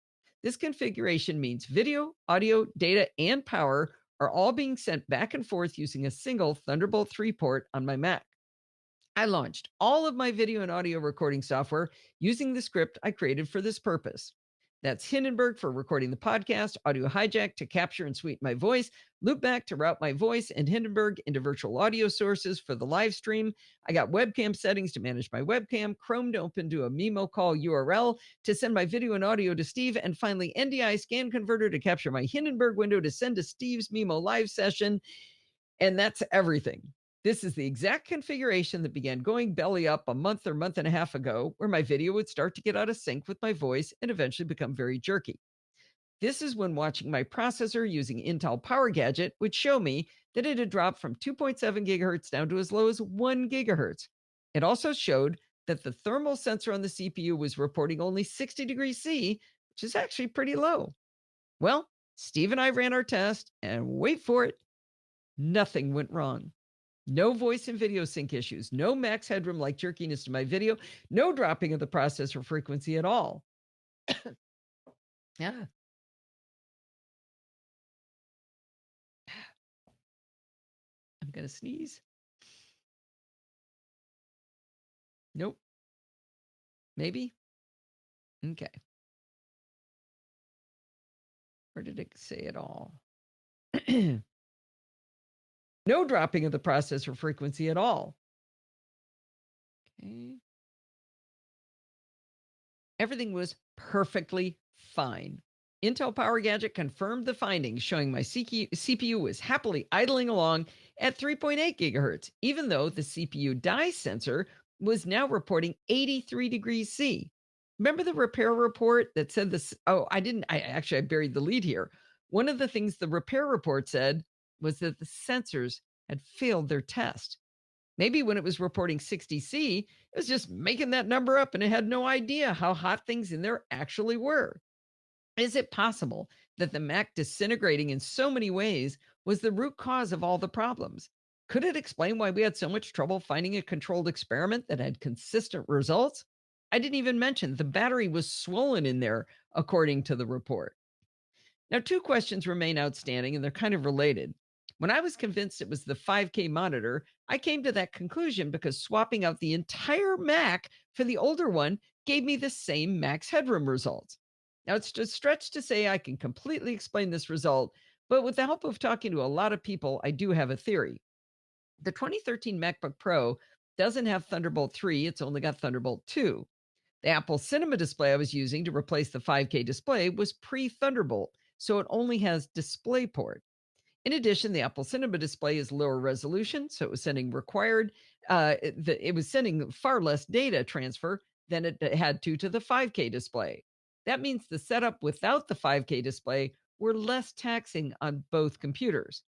This configuration means video, audio, data, and power are all being sent back and forth using a single Thunderbolt 3 port on my Mac. I launched all of my video and audio recording software using the script I created for this purpose. That's Hindenburg for recording the podcast, Audio Hijack to capture and sweeten my voice, Loopback to route my voice, and Hindenburg into virtual audio sources for the live stream. I got webcam settings to manage my webcam, Chrome to open to a Mimo call URL to send my video and audio to Steve, and finally NDI scan converter to capture my Hindenburg window to send to Steve's Mimo live session. And that's everything. This is the exact configuration that began going belly up a month or month and a half ago, where my video would start to get out of sync with my voice and eventually become very jerky. This is when watching my processor using Intel Power Gadget would show me that it had dropped from 2.7 gigahertz down to as low as 1 gigahertz. It also showed that the thermal sensor on the CPU was reporting only 60 degrees C, which is actually pretty low. Well, Steve and I ran our test, and wait for it, nothing went wrong. No voice and video sync issues, no max headroom like jerkiness to my video, no dropping of the processor frequency at all. Yeah. I'm going to sneeze. Nope. Maybe? Okay. Where did it say it all? No dropping of the processor frequency at all. Okay. Everything was perfectly fine. Intel Power Gadget confirmed the findings, showing my CPU was happily idling along at 3.8 gigahertz, even though the CPU die sensor was now reporting 83 degrees C. Remember the repair report that said this? Oh, I buried the lead here. One of the things the repair report said was that the sensors had failed their test. Maybe when it was reporting 60C, it was just making that number up and it had no idea how hot things in there actually were. Is it possible that the Mac disintegrating in so many ways was the root cause of all the problems? Could it explain why we had so much trouble finding a controlled experiment that had consistent results? I didn't even mention the battery was swollen in there, according to the report. Now, two questions remain outstanding, and they're kind of related. When I was convinced it was the 5K monitor, I came to that conclusion because swapping out the entire Mac for the older one gave me the same max headroom results. Now, it's a stretch to say I can completely explain this result, but with the help of talking to a lot of people, I do have a theory. The 2013 MacBook Pro doesn't have Thunderbolt 3, it's only got Thunderbolt 2. The Apple Cinema display I was using to replace the 5K display was pre-Thunderbolt, so it only has DisplayPort. In addition, the Apple Cinema display is lower resolution, so it was sending it was sending far less data transfer than it had to the 5K display. That means the setup without the 5K display were less taxing on both computers.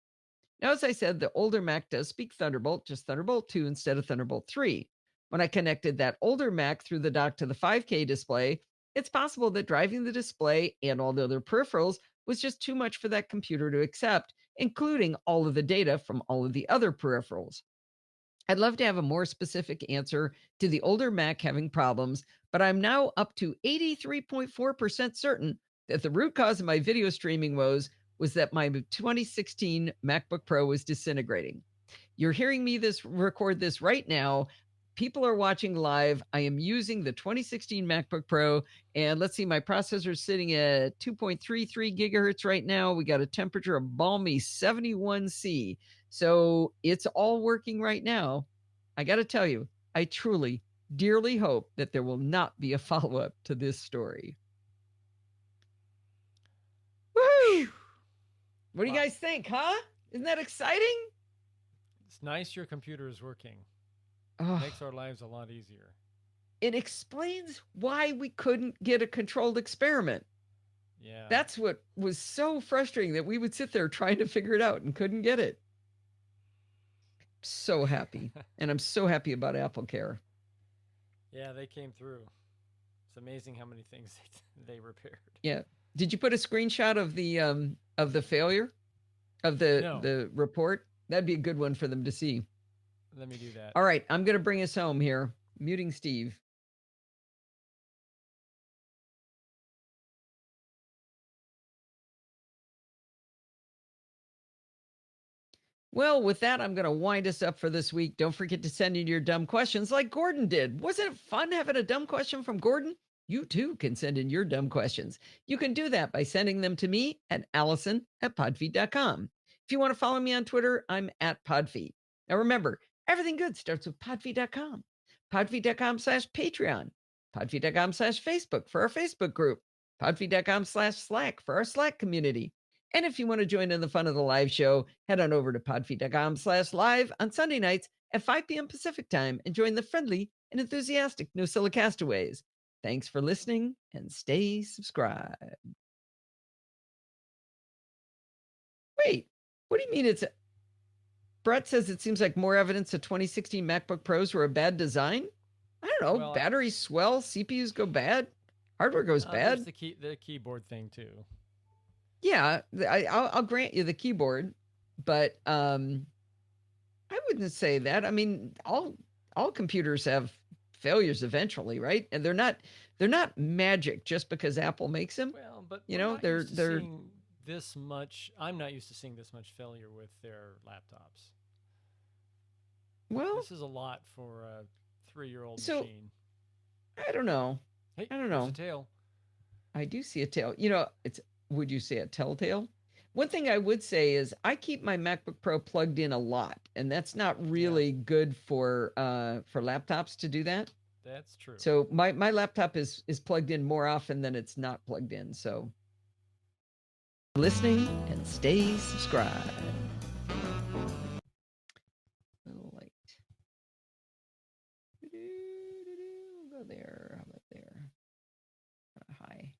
Now, as I said, the older Mac does speak Thunderbolt, just Thunderbolt 2 instead of Thunderbolt 3. When I connected that older Mac through the dock to the 5K display, it's possible that driving the display and all the other peripherals was just too much for that computer to accept, including all of the data from all of the other peripherals. I'd love to have a more specific answer to the older Mac having problems, but I'm now up to 83.4% certain that the root cause of my video streaming woes was that my 2016 MacBook Pro was disintegrating. You're hearing me record this right now. People are watching live. I am using the 2016 MacBook Pro, and let's see, my processor is sitting at 2.33 gigahertz right now. We got a temperature of balmy 71 C. So it's all working right now. I got to tell you, I truly, dearly hope that there will not be a follow-up to this story. Woohoo! What do you guys think, huh? Isn't that exciting? It's nice your computer is working. Oh, Makes our lives a lot easier. it explains why we couldn't get a controlled experiment. Yeah. That's what was so frustrating, that we would sit there trying to figure it out and couldn't get it. So happy. And I'm so happy about AppleCare. Yeah, they came through. It's amazing how many things they repaired. Yeah. Did you put a screenshot of the failure of the report? That'd be a good one for them to see. Let me do that. All right, I'm going to bring us home here. Muting Steve. Well, with that, I'm going to wind us up for this week. Don't forget to send in your dumb questions like Gordon did. Wasn't it fun having a dumb question from Gordon? You too can send in your dumb questions. You can do that by sending them to me at allison@podfeet.com. If you want to follow me on Twitter, I'm at Podfeet. Now remember, everything good starts with podfeet.com. Podfeet.com/Patreon. Podfeet.com/Facebook for our Facebook group. Podfeet.com/Slack for our Slack community. And if you want to join in the fun of the live show, head on over to podfeet.com/live on Sunday nights at 5 p.m. Pacific time and join the friendly and enthusiastic NosillaCastaways. Thanks for listening and stay subscribed. Wait, what do you mean Brett says it seems like more evidence the 2016 MacBook Pros were a bad design? I don't know. Well, batteries swell, CPUs go bad, hardware goes bad. There's the keyboard thing too. Yeah, I'll grant you the keyboard, but I wouldn't say that. I mean, all computers have failures eventually, right? And they're not magic just because Apple makes them. Well, but you know, they're seeing this much. I'm not used to seeing this much failure with their laptops. Well, this is a lot for a 3-year-old machine. I don't know. Hey, I don't know. There's a tail. I do see a tail. You know, would you say a telltale? One thing I would say is I keep my MacBook Pro plugged in a lot, and that's not really good for laptops to do that. That's true. So my laptop is plugged in more often than it's not plugged in. So listening and stay subscribed. A little light. We'll go there. How about there? High.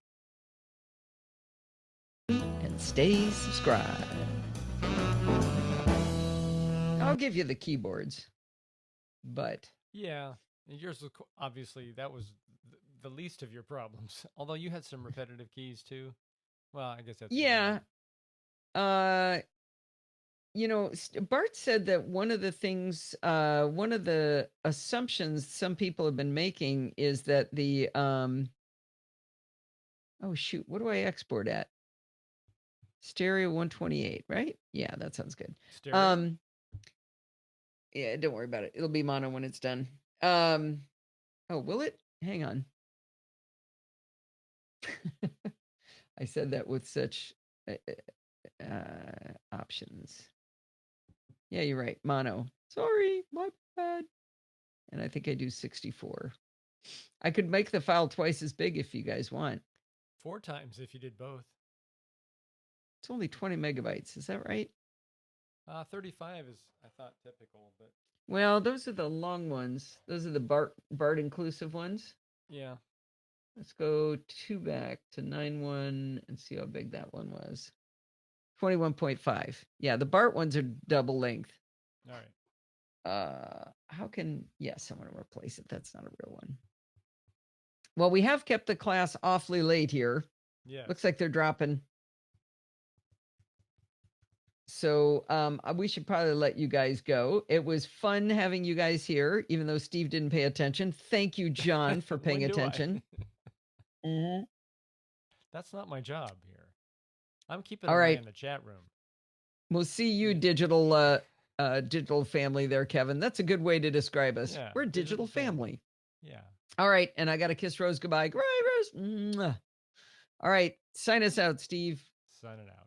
And stay subscribed. I'll give you the keyboards, but yeah, and yours was obviously that was the least of your problems. Although you had some repetitive keys too. Well, I guess that's yeah. You know, Bart said that one of the things, one of the assumptions some people have been making is that the oh shoot, what do I export at? Stereo 128, right? Yeah, that sounds good. Stereo? Yeah, don't worry about it. It'll be mono when it's done. Oh, will it? Hang on. I said that with such options. Yeah, you're right. Mono. Sorry, my bad. And I think I do 64. I could make the file twice as big if you guys want. 4 times if you did both. It's only 20 megabytes. Is that right? 35 is, I thought, typical, but... Well, those are the long ones. Those are the BART inclusive ones. Yeah. Let's go 2 back to 9.1 and see how big that one was. 21.5. Yeah, the BART ones are double length. All right. How can... Yes, I want to replace it. That's not a real one. Well, we have kept the class awfully late here. Yeah. Looks like they're dropping. So we should probably let you guys go. It was fun having you guys here, even though Steve didn't pay attention. Thank you, John, for paying attention. Mm-hmm. That's not my job here. I'm keeping an eye eye in the chat room. We'll see you, digital family there, Kevin. That's a good way to describe us. Yeah, we're a digital family. Yeah. All right, and I got to kiss Rose goodbye. Goodbye, Rose. Mwah. All right, sign us out, Steve. Signing out.